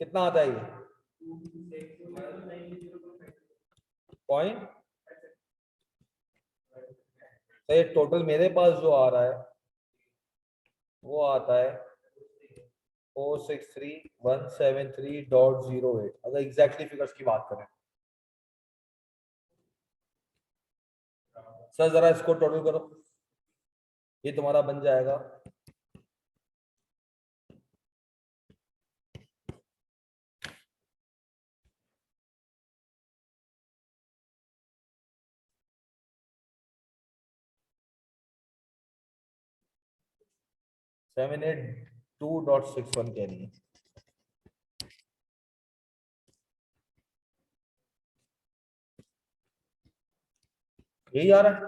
कितना आता है ये पॉइंट। तो ये टोटल मेरे पास जो आ रहा है वो आता है 463173.08 अगर एग्जैक्टली फिगर्स की बात करें। सर जरा इसको टोटल करो, ये तुम्हारा बन जाएगा 782.61 कह रही है। यही आ रहा है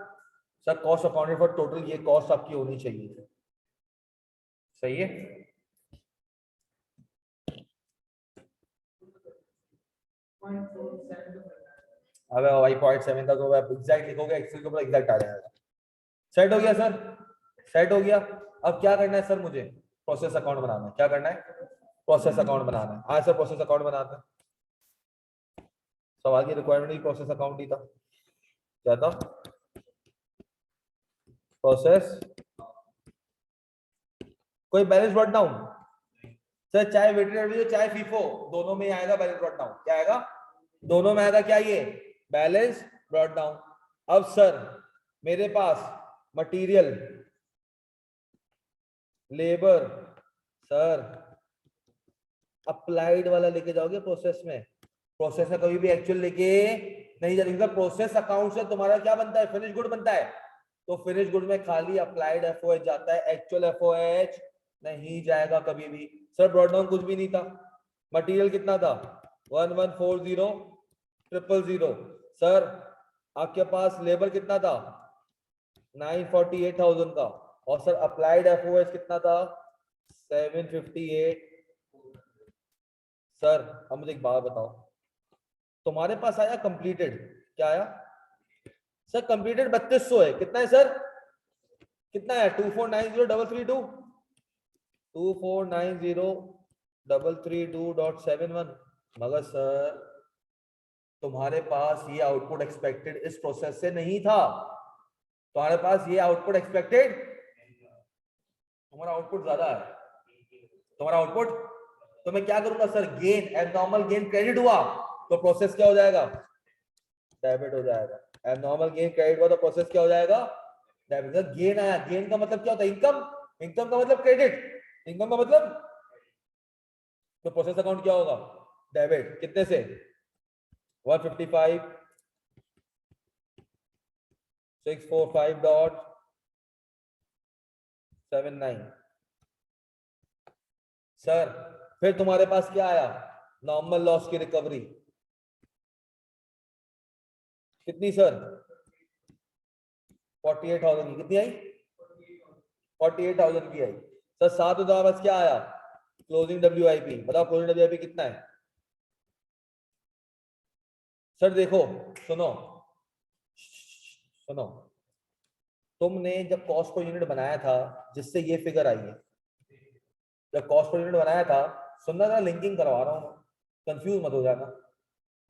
sir cost accounted for total, ये कॉस्ट आपकी होनी चाहिए। सही है। अबे भाई 0.7 का तो एग्जैक्ट लिखोगे एक्सेल के ऊपर एग्जैक्ट आ जाएगा। सेट हो गया सर, सेट हो गया। अब क्या करना है सर, मुझे प्रोसेस अकाउंट बनाना है। क्या करना है, प्रोसेस अकाउंट बनाना है। आज सर प्रोसेस अकाउंट बनाते हैं। सवाल की रिक्वायरमेंट ही प्रोसेस अकाउंट ही था। क्या था, प्रोसेस कोई बैलेंस ब्रॉट डाउन सर, चाहे वेटेड हो चाहे फीफो, दोनों में आएगा बैलेंस ब्रॉट डाउन। क्या आएगा, दोनों में आएगा क्या, ये बैलेंस ब्रॉट डाउन। अब सर मेरे पास मटेरियल लेबर सर अप्लाइड वाला लेके जाओगे प्रोसेस में, प्रोसेस में कभी भी एक्चुअल लेके नहीं जाएगा। प्रोसेस अकाउंट से तुम्हारा क्या बनता है, फिनिश गुड बनता है। तो फिनिश गुड में खाली अप्लाइड एफओएच जाता है, एक्चुअल एफओएच नहीं जाएगा कभी भी। सर ब्रॉट डाउन कुछ भी नहीं था। मटेरियल कितना था 1140000। सर आपके पास लेबर कितना था 948,000 का, और सर अप्लाइड एफओएच कितना था 758। सर अब मुझे एक बात बताओ, तुम्हारे पास आया कंप्लीटेड, क्या आया सर, कंप्लीटेड 3200 है। कितना है सर, कितना है 2490332 2490332.71। मगर सर तुम्हारे पास ये आउटपुट एक्सपेक्टेड इस प्रोसेस से नहीं था। तुम्हारे पास ये आउटपुट एक्सपेक्टेड, तुम्हारा आउटपुट ज्यादा है, तुम्हारा आउटपुट। तो मैं क्या करूंगा sir, gain abnormal gain credit हुआ तो प्रोसेस क्या हो जाएगा, डेबिट हो जाएगा। एबनॉर्मल गेन क्रेडिट हुआ तो प्रोसेस क्या हो जाएगा, डेबिट। गेन आया, गेन का मतलब क्या होता है, इनकम, इनकम का मतलब क्रेडिट, इनकम का मतलब, तो प्रोसेस अकाउंट क्या होगा, डेबिट। कितने से 155,645.79। सर फिर तुम्हारे पास क्या आया, नॉर्मल लॉस की रिकवरी कितनी सर 48,000 की। कितनी आई 48,000 की आई। सर साथ में तुम्हारे पास क्या आया, क्लोजिंग डब्ल्यूआईपी। बताओ क्लोजिंग डब्ल्यूआईपी कितना है। सर देखो, सुनो सुनो, तुमने जब कॉस्ट पर यूनिट बनाया था जिससे ये फिगर आई है, जब कॉस्ट पर यूनिट बनाया था, सुनना था, लिंकिंग करवा रहा हूं, कंफ्यूज मत हो जाना।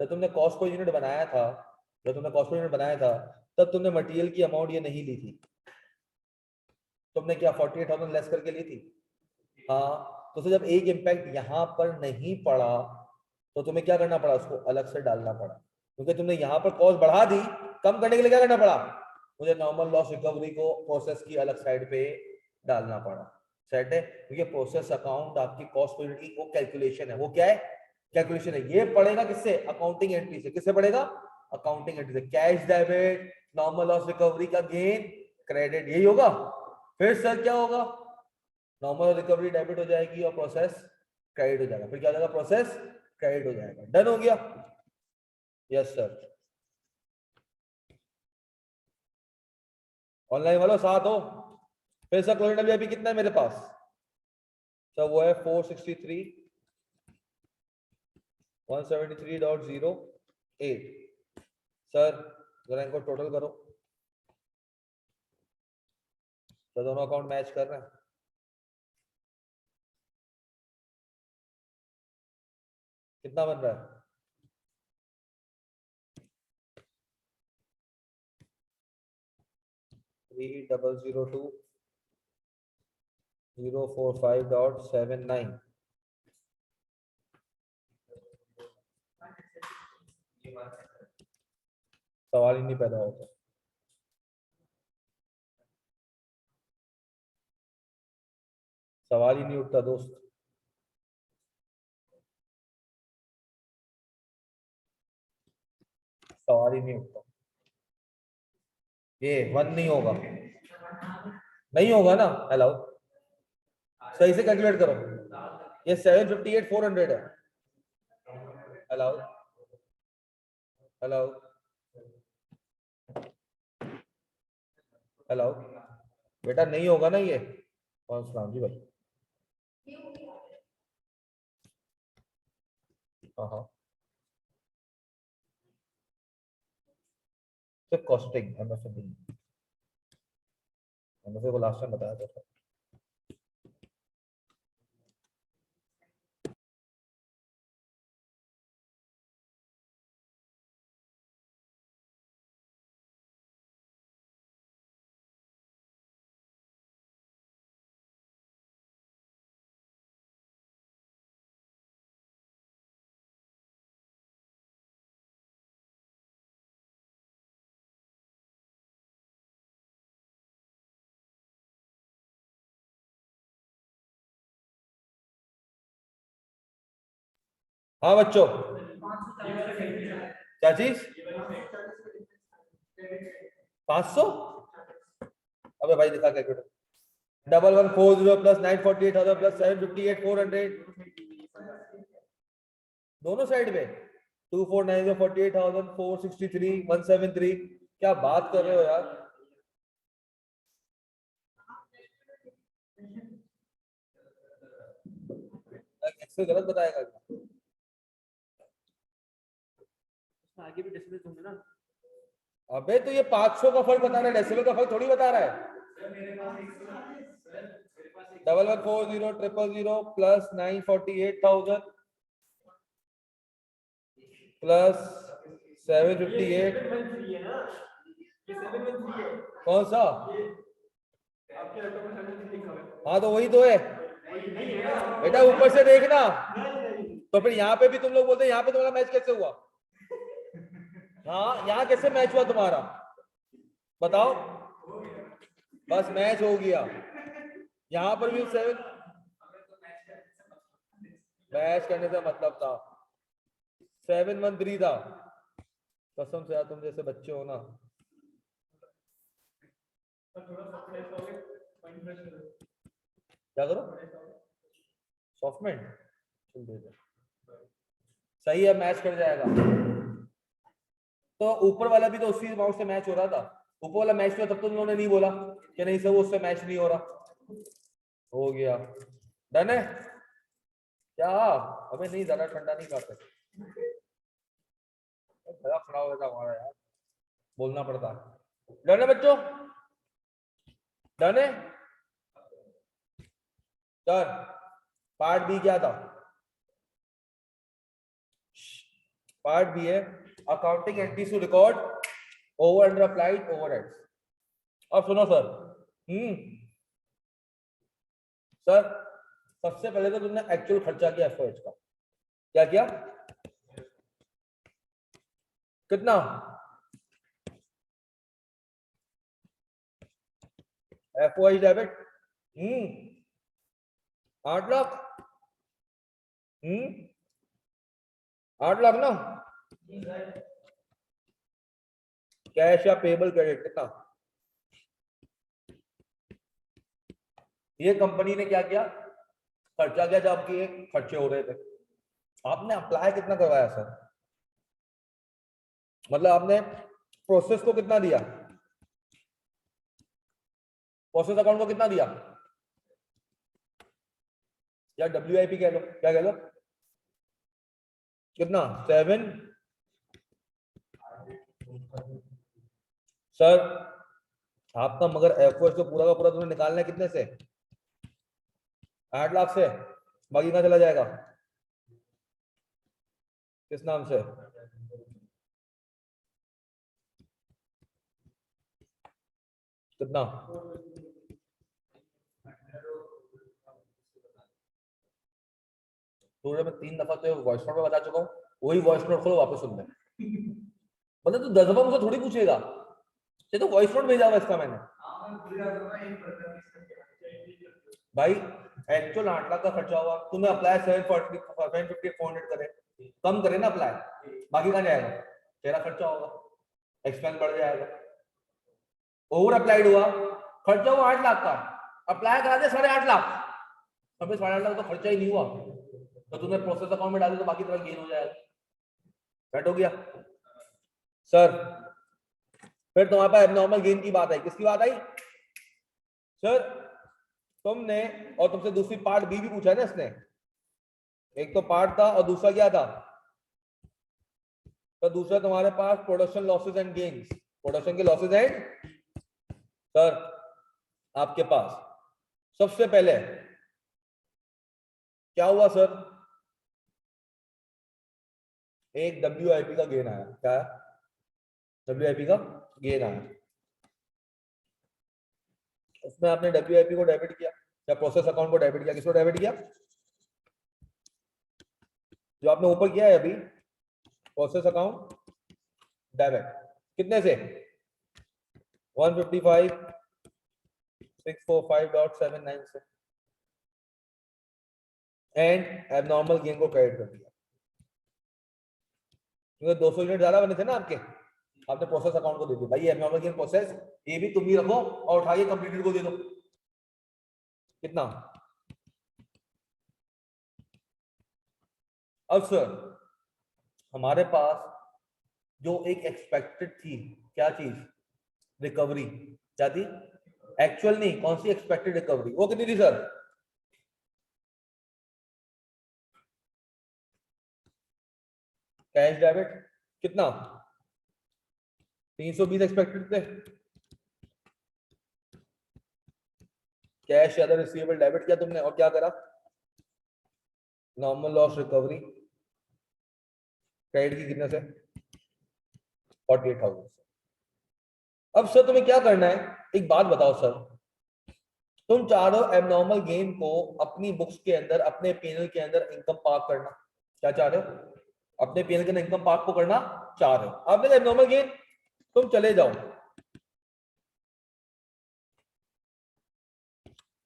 जब तुमने कॉस्ट पर यूनिट बनाया था, जब तुमने कॉस्ट पर यूनिट बनाया था, तब तुमने मटेरियल की अमाउंट ये नहीं ली थी। तुमने क्या 48,000 लेस करके ली थी। हाँ, तो जब एक इम्पैक्ट यहाँ पर नहीं पड़ा तो तुम्हें क्या करना पड़ा, उसको अलग से डालना पड़ा। क्योंकि तुमने यहाँ पर कॉस्ट बढ़ा दी, कम करने के लिए क्या करना पड़ा, मुझे नॉर्मल लॉस रिकवरी को प्रोसेस की अलग साइड पे डालना पड़ा। सेट है, क्योंकि प्रोसेस अकाउंट आपकी कॉस्ट पर यूनिट की वो कैलकुलेशन है। वो क्या है, कैलकुलेशन है। ये पड़ेगा किससे, अकाउंटिंग एंट्री से। किससे पड़ेगा, अकाउंटिंग एंट्री से। Cash debit, normal loss recovery का गेन क्रेडिट, यही होगा। फिर सर क्या होगा, नॉर्मल रिकवरी डेबिट हो जाएगी और प्रोसेस क्रेडिट हो जाएगा। फिर क्या हो जाएगा, प्रोसेस क्रेडिट हो जाएगा। डन हो गया। Yes sir. ऑनलाइन वालों साथ हो, फिर इसका क्लोरीन अभी कितना है मेरे पास, तो वो है 463 173.08। सर जरा इनको टोटल करो, तो दोनों अकाउंट मैच कर रहे हैं। कितना बन रहा है, 3002.045.79। सवाल ही नहीं पैदा होता। सवाल ही नहीं उठता दोस्त। सवाल ही नहीं उठता। ये 1 नहीं होगा, नहीं होगा ना, हेलो सही से कैलकुलेट करो। ये 758 400 है। हेलो हेलो हेलो बेटा नहीं होगा ना ये। कौन सा जी भाई, हाँ हाँ सिर्फ कॉस्टिंग, एमएफए नहीं। एमएफए को लास्ट टाइम बताया था। हाँ बच्चों, क्या चीज 500? अबे भाई दिखा कैलकुलेटर। 1140 प्लस 948,000 प्लस 758,400 दोनों साइड में 2490 48,000 463 173। क्या बात कर रहे हो यार। एक्सेल गलत बताएगा क्या? आगे भी डेसिमल होंगे ना। अबे तो ये 500 का फर्क बता रहा है, डेसिमल का फर्क थोड़ी बता रहा है। 1140 प्लस 948,000 प्लस 758। कौन सा? हाँ तो वही तो है बेटा, ऊपर से देखना। तो फिर यहाँ पे भी तुम लोग बोलते हैं यहाँ पे तुम्हारा मैच कैसे हुआ? हाँ यहाँ कैसे मैच हुआ तुम्हारा, बताओ। बस मैच हो गया। यहाँ पर भी 7 मैच करने से मतलब था, 713 था। कसम से यार तुम जैसे बच्चे हो ना। क्या करो, सॉफ्टमेंट सही है, मैच कर जाएगा। तो ऊपर वाला भी तो उसी अमाउंट से मैच हो रहा था। ऊपर वाला मैच हुआ तब तो उन्होंने नहीं बोला कि नहीं सर वो उससे मैच नहीं हो रहा। हो गया, डन है क्या? हमें नहीं, ज्यादा ठंडा नहीं खाते, गला खड़ा हो जाता हमारा यार, बोलना पड़ता है। डन है बच्चों, डन है। डन। पार्ट बी क्या था? पार्ट बी है accounting entries to record over under applied overheads. अब सुनो सर, सर सबसे पहले तो तुमने एक्चुअल खर्चा किया एफओएच का। क्या किया? कितना? FOH debit 8 lakh. 8 लाख ना, कैश या पेबल क्रेडिट कितना? ये कंपनी ने क्या किया, खर्चा किया, जब आपके खर्चे हो रहे थे। आपने अप्लाई कितना करवाया सर, मतलब आपने प्रोसेस को कितना दिया? प्रोसेस अकाउंट को कितना दिया, या WIP कह लो, क्या कह लो, कितना 7। सर आपका मगर एफर्ट तो पूरा का पूरा तुम्हें निकालना है कितने से, 8 लाख से, बाकी कहां चला जाएगा, किस नाम से, कितना, तो मैं 3 दफा तो वॉइस नोट में बता चुका हूँ, वही वॉइस नोट खोलो वापस सुन ले, मतलब तू 10 दफा मुझसे थोड़ी पूछेगा, ये तो वॉइस नोट भेजा हुआ इसका मैंने भाई। एक्चुअल 8 लाख का खर्चा हुआ, तूने अप्लाई 750 400 करे, कम करे ना अप्लाई, बाकी कहां जाएगा, तेरा खर्चा होगा, एक्सपेंस बढ़ जाएगा। ओवर अप्लाइड हुआ, खर्चा हुआ 8 लाख का, अप्लाई करा दे 8.5 लाख, अबे 8.5 लाख तो खर्चा ही नहीं हुआ, तो तूने प्रोसेस अकाउंट में डाल दे तो बाकी तरह गेन हो जाएगा, सेट हो गया। सर फिर तुम्हारे पास एबनॉर्मल गेन की बात आई, किसकी बात आई सर, तुमने और तुमसे दूसरी पार्ट बी भी पूछा है ना इसने, एक तो पार्ट था और दूसरा क्या था, तो दूसरा तुम्हारे पास production losses and gains, production के लॉसेस एंड, सर आपके पास सबसे पहले क्या हुआ सर, एक WIP का गेन आया, क्या WIP का गेन आया, उसमें आपने WIP को डेबिट किया या प्रोसेस अकाउंट को डेबिट किया, किसको डेबिट किया, जो आपने ऊपर किया है अभी, प्रोसेस अकाउंट डेबिट, कितने से 155,645.79 से, एंड एबनॉर्मल गेन को क्रेडिट कर दिया, क्योंकि 200 यूनिट ज्यादा बने थे ना आपके, आपने प्रोसेस अकाउंट को दे दिया, भाई एबनॉर्मल गेन प्रोसेस ये भी तुम ही रखो और उठाइए कंप्लीटेड को दे दो, कितना। अब सर हमारे पास जो एक एक्सपेक्टेड थी, क्या चीज, रिकवरी, क्या थी, एक्चुअल नहीं, कौन सी एक्सपेक्टेड रिकवरी, वो कितनी थी सर, कैश डेबिट कितना 320 एक्सपेक्टेड थे, कैश या रिसीवेबल डेबिट किया तुमने, और क्या करा, नॉर्मल लॉस रिकवरी क्रेडिट की कितने से 48,000 से। अब सर तुम्हें क्या करना है, एक बात बताओ सर, तुम चाह रहे हो एबनॉर्मल गेन को अपनी बुक्स के अंदर, अपने पीएनएल के अंदर इनकम पार्क करना, क्या चाह रहे हो, अपने पीएनएल के अंदर इनकम पार्क को करना चाह रहे हो, आपने एबनॉर्मल गेन, तुम चले जाओ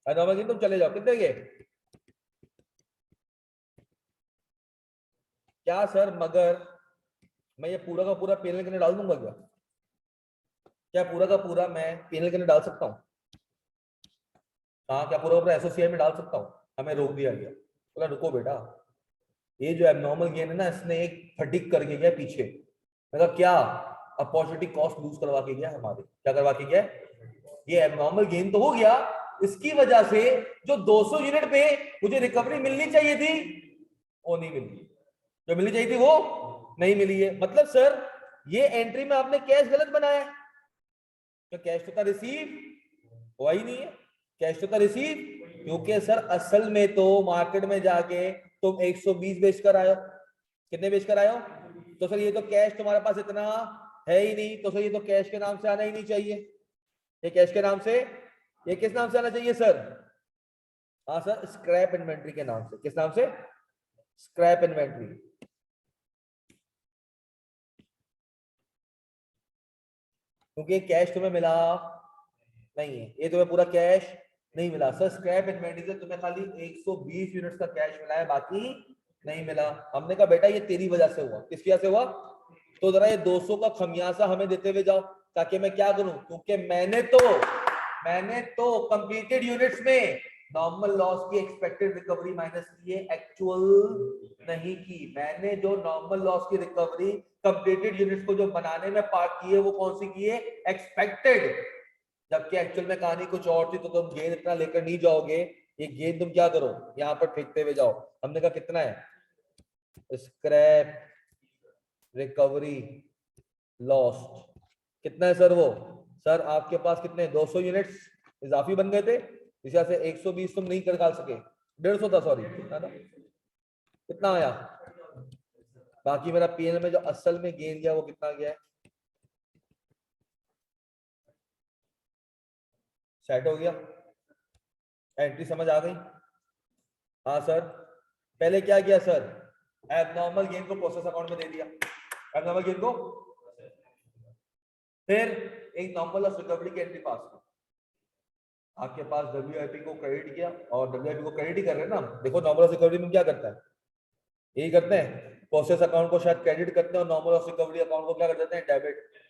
एबनॉर्मल गेन, तुम चले जाओ, कितने के, क्या सर, मगर मैं ये पूरा का पूरा पीएनएल के अंदर डाल दूंगा क्या, क्या पूरा का पूरा मैं पीएनएल के अंदर डाल सकता हूँ, हाँ क्या पूरा का पूरा एसोसिएट में डाल सकता हूँ, हमें रोक दिया गया, बोला रुको बेटा, ये जो एबनॉर्मल गेन है ना, इसने एक फटिक करके गया पीछे, मैं कहा क्या, अपॉर्चुनिटी कॉस्ट लूज करवा के गया हमारे, क्या करवा के गया, ये एबनॉर्मल गेन तो हो गया, इसकी वजह से जो 200 यूनिट पे मुझे रिकवरी मिलनी चाहिए थी वो नहीं मिली, जो मिलनी चाहिए थी वो नहीं मिली है, मतलब सर ये एंट्री में आपने कैश गलत बनाया है, तो कैश तो था रिसीव हुआ ही नहीं है, कैश तो था रिसीव, क्योंकि सर असल में तो मार्केट में जाके तुम 120 बेच कर आयो, कितने बेच कर आयो, तो सर ये तो कैश तुम्हारे पास इतना है ही नहीं, तो सर ये तो कैश के नाम से आना ही नहीं चाहिए, ये कैश के नाम से, ये किस नाम से आना चाहिए सर, हाँ सर स्क्रैप इन्वेंट्री के नाम से, किस नाम से, स्क्रैप इन्वेंट्री, क्योंकि कैश तुम्हें मिला नहीं है, ये तुम्हें पूरा कैश नहीं मिला सर, स्क्रैप इन्वेंट्री से तुम्हें खाली 120 यूनिट्स का कैश मिला है, बाकी नहीं मिला, हमने कहा बेटा ये तेरी वजह से हुआ, किसकी वजह से हुआ, तो जरा ये 200 का खमियाजा हमें देते हुए जाओ, ताकि मैं क्या करूं, क्योंकि मैंने तो कंप्लीटेड यूनिट्स में नॉर्मल लॉस की एक्सपेक्टेड रिकवरी माइनस की है, एक्चुअल नहीं की, मैंने जो नॉर्मल लॉस की रिकवरी कंप्लीटेड यूनिट्स को जो बनाने में पार्ट की है वो कौन सी की है, एक्सपेक्टेड, जबकि एक्चुअल में कहानी कुछ और थी, तो तुम गेंद इतना लेकर नहीं जाओगे, ये गेंद तुम क्या करो, यहाँ पर फेंकते हुए जाओ। हमने कहा कितना है, स्क्रैप रिकवरी लॉस्ट, कितना है सर वो? सर आपके पास कितने 200 यूनिट्स इजाफी बन गए थे, इस वजह से 120 तुम नहीं निकाल सके, 150 था सॉरी, कितना था, कितना आया? बाकी मेरा पीएनएल में जो असल में गेन गया वो कितना गया है? सेट हो गया, एंट्री समझ आ गई? हाँ सर, पहले क्या किया सर, एबनॉर्मल गेन को प्रोसेस अकाउंट में दे दिया, एबनॉर्मल गेन को, फिर एक नॉर्मल ऑफ रिकवरी की एंट्री पास की, आपके पास डब्ल्यूआईपी को क्रेडिट किया, और डब्ल्यूआईपी को क्रेडिट ही कर रहे हैं ना, देखो नॉर्मल ऑफ रिकवरी में क्या करता है, यही करते हैं, प्रोसेस अकाउंट को शायद क्रेडिट करते हैं और नॉर्मल ऑफ रिकवरी अकाउंट को क्या कर देते हैं, डेबिट।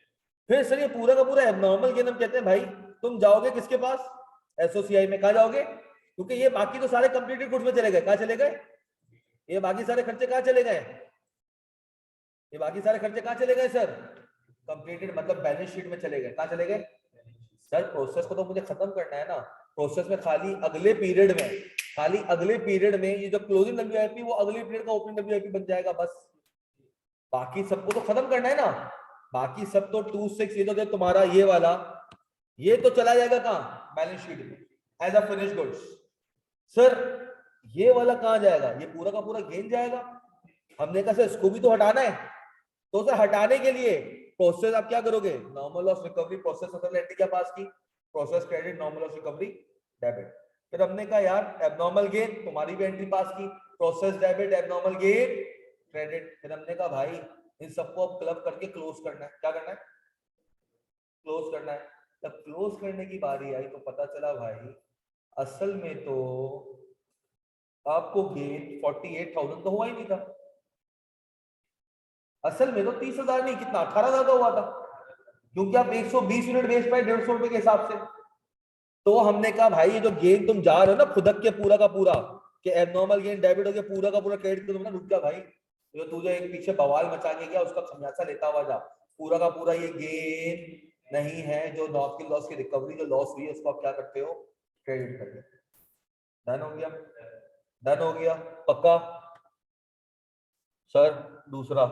फिर सर ये पूरा का पूरा एबनॉर्मल गेन हम कहते हैं भाई, तुम जाओगे किसके पास, एसओसीआई में, कहा जाओगे, क्योंकि ये बाकी तो सारे कंप्लीटेड गुड्स में चले गए, कहा चले गए, ये बाकी सारे खर्चे कहाँ चले गए, ये बाकी सारे खर्चे कहाँ चले गए सर, कंप्लीटेड मतलब बैलेंस शीट में चले गए, कहाँ चले गए सर, प्रोसेस को तो मुझे खत्म करना है ना, प्रोसेस में खाली अगले पीरियड में, खाली अगले पीरियड में ये जो क्लोजिंग डब्ल्यूआईपी वो अगले पीरियड का ओपनिंग डब्ल्यूआईपी बन जाएगा बस, बाकी सबको तो खत्म करना है ना, बाकी सब तो 26 ये तो तुम्हारा ये वाला, ये तो चला जाएगा कहाँ, बैलेंस शीट में as a finish goods. Sir ये वाला कहाँ जाएगा, ये पूरा का पूरा गेन जाएगा, हमने कहा सर इसको भी तो हटाना है, तो सर हटाने के लिए प्रोसेस आप क्या करोगे, नॉर्मल ऑफ रिकवरी प्रोसेस असल एंट्री क्या पास की, process credit normal of recovery debit. फिर हमने कहा यार एबनॉर्मल गेन, तुम्हारी भी एंट्री पास की, process debit abnormal gain credit. फिर हमने कहा भाई इन सबको अब क्लब करके क्लोज करना है, क्या करना है, क्लोज करना है। जब क्लोज करने की बारी आई तो पता चला भाई असल में तो आपको गेन 48,000 तो हुआ ही नहीं था, असल में तो 30,000 नहीं, कितना 18,000 का हुआ था, क्योंकि आप 120 यूनिट बेच पाए 150 रुपए के हिसाब से। तो हमने कहा भाई ये जो गेन तुम जा रहे हो ना खुदक के पूरा का पूरा, कि एबनॉर्मल गेन डेबिट हो गया, पूरा का पूरा क्रेडिट कर तुमने, रुक जा भाई, जो तुझे एक पीछे बवाल मचा के गया उसका खमियाजा लेता हुआ जा, पूरा का पूरा ये गेन नहीं है, जो नॉर्थ की लॉस की रिकवरी जो लॉस हुई है उसको आप क्या करते हो, क्रेडिट करते हो। डन हो गया, डन हो गया, पक्का? सर दूसरा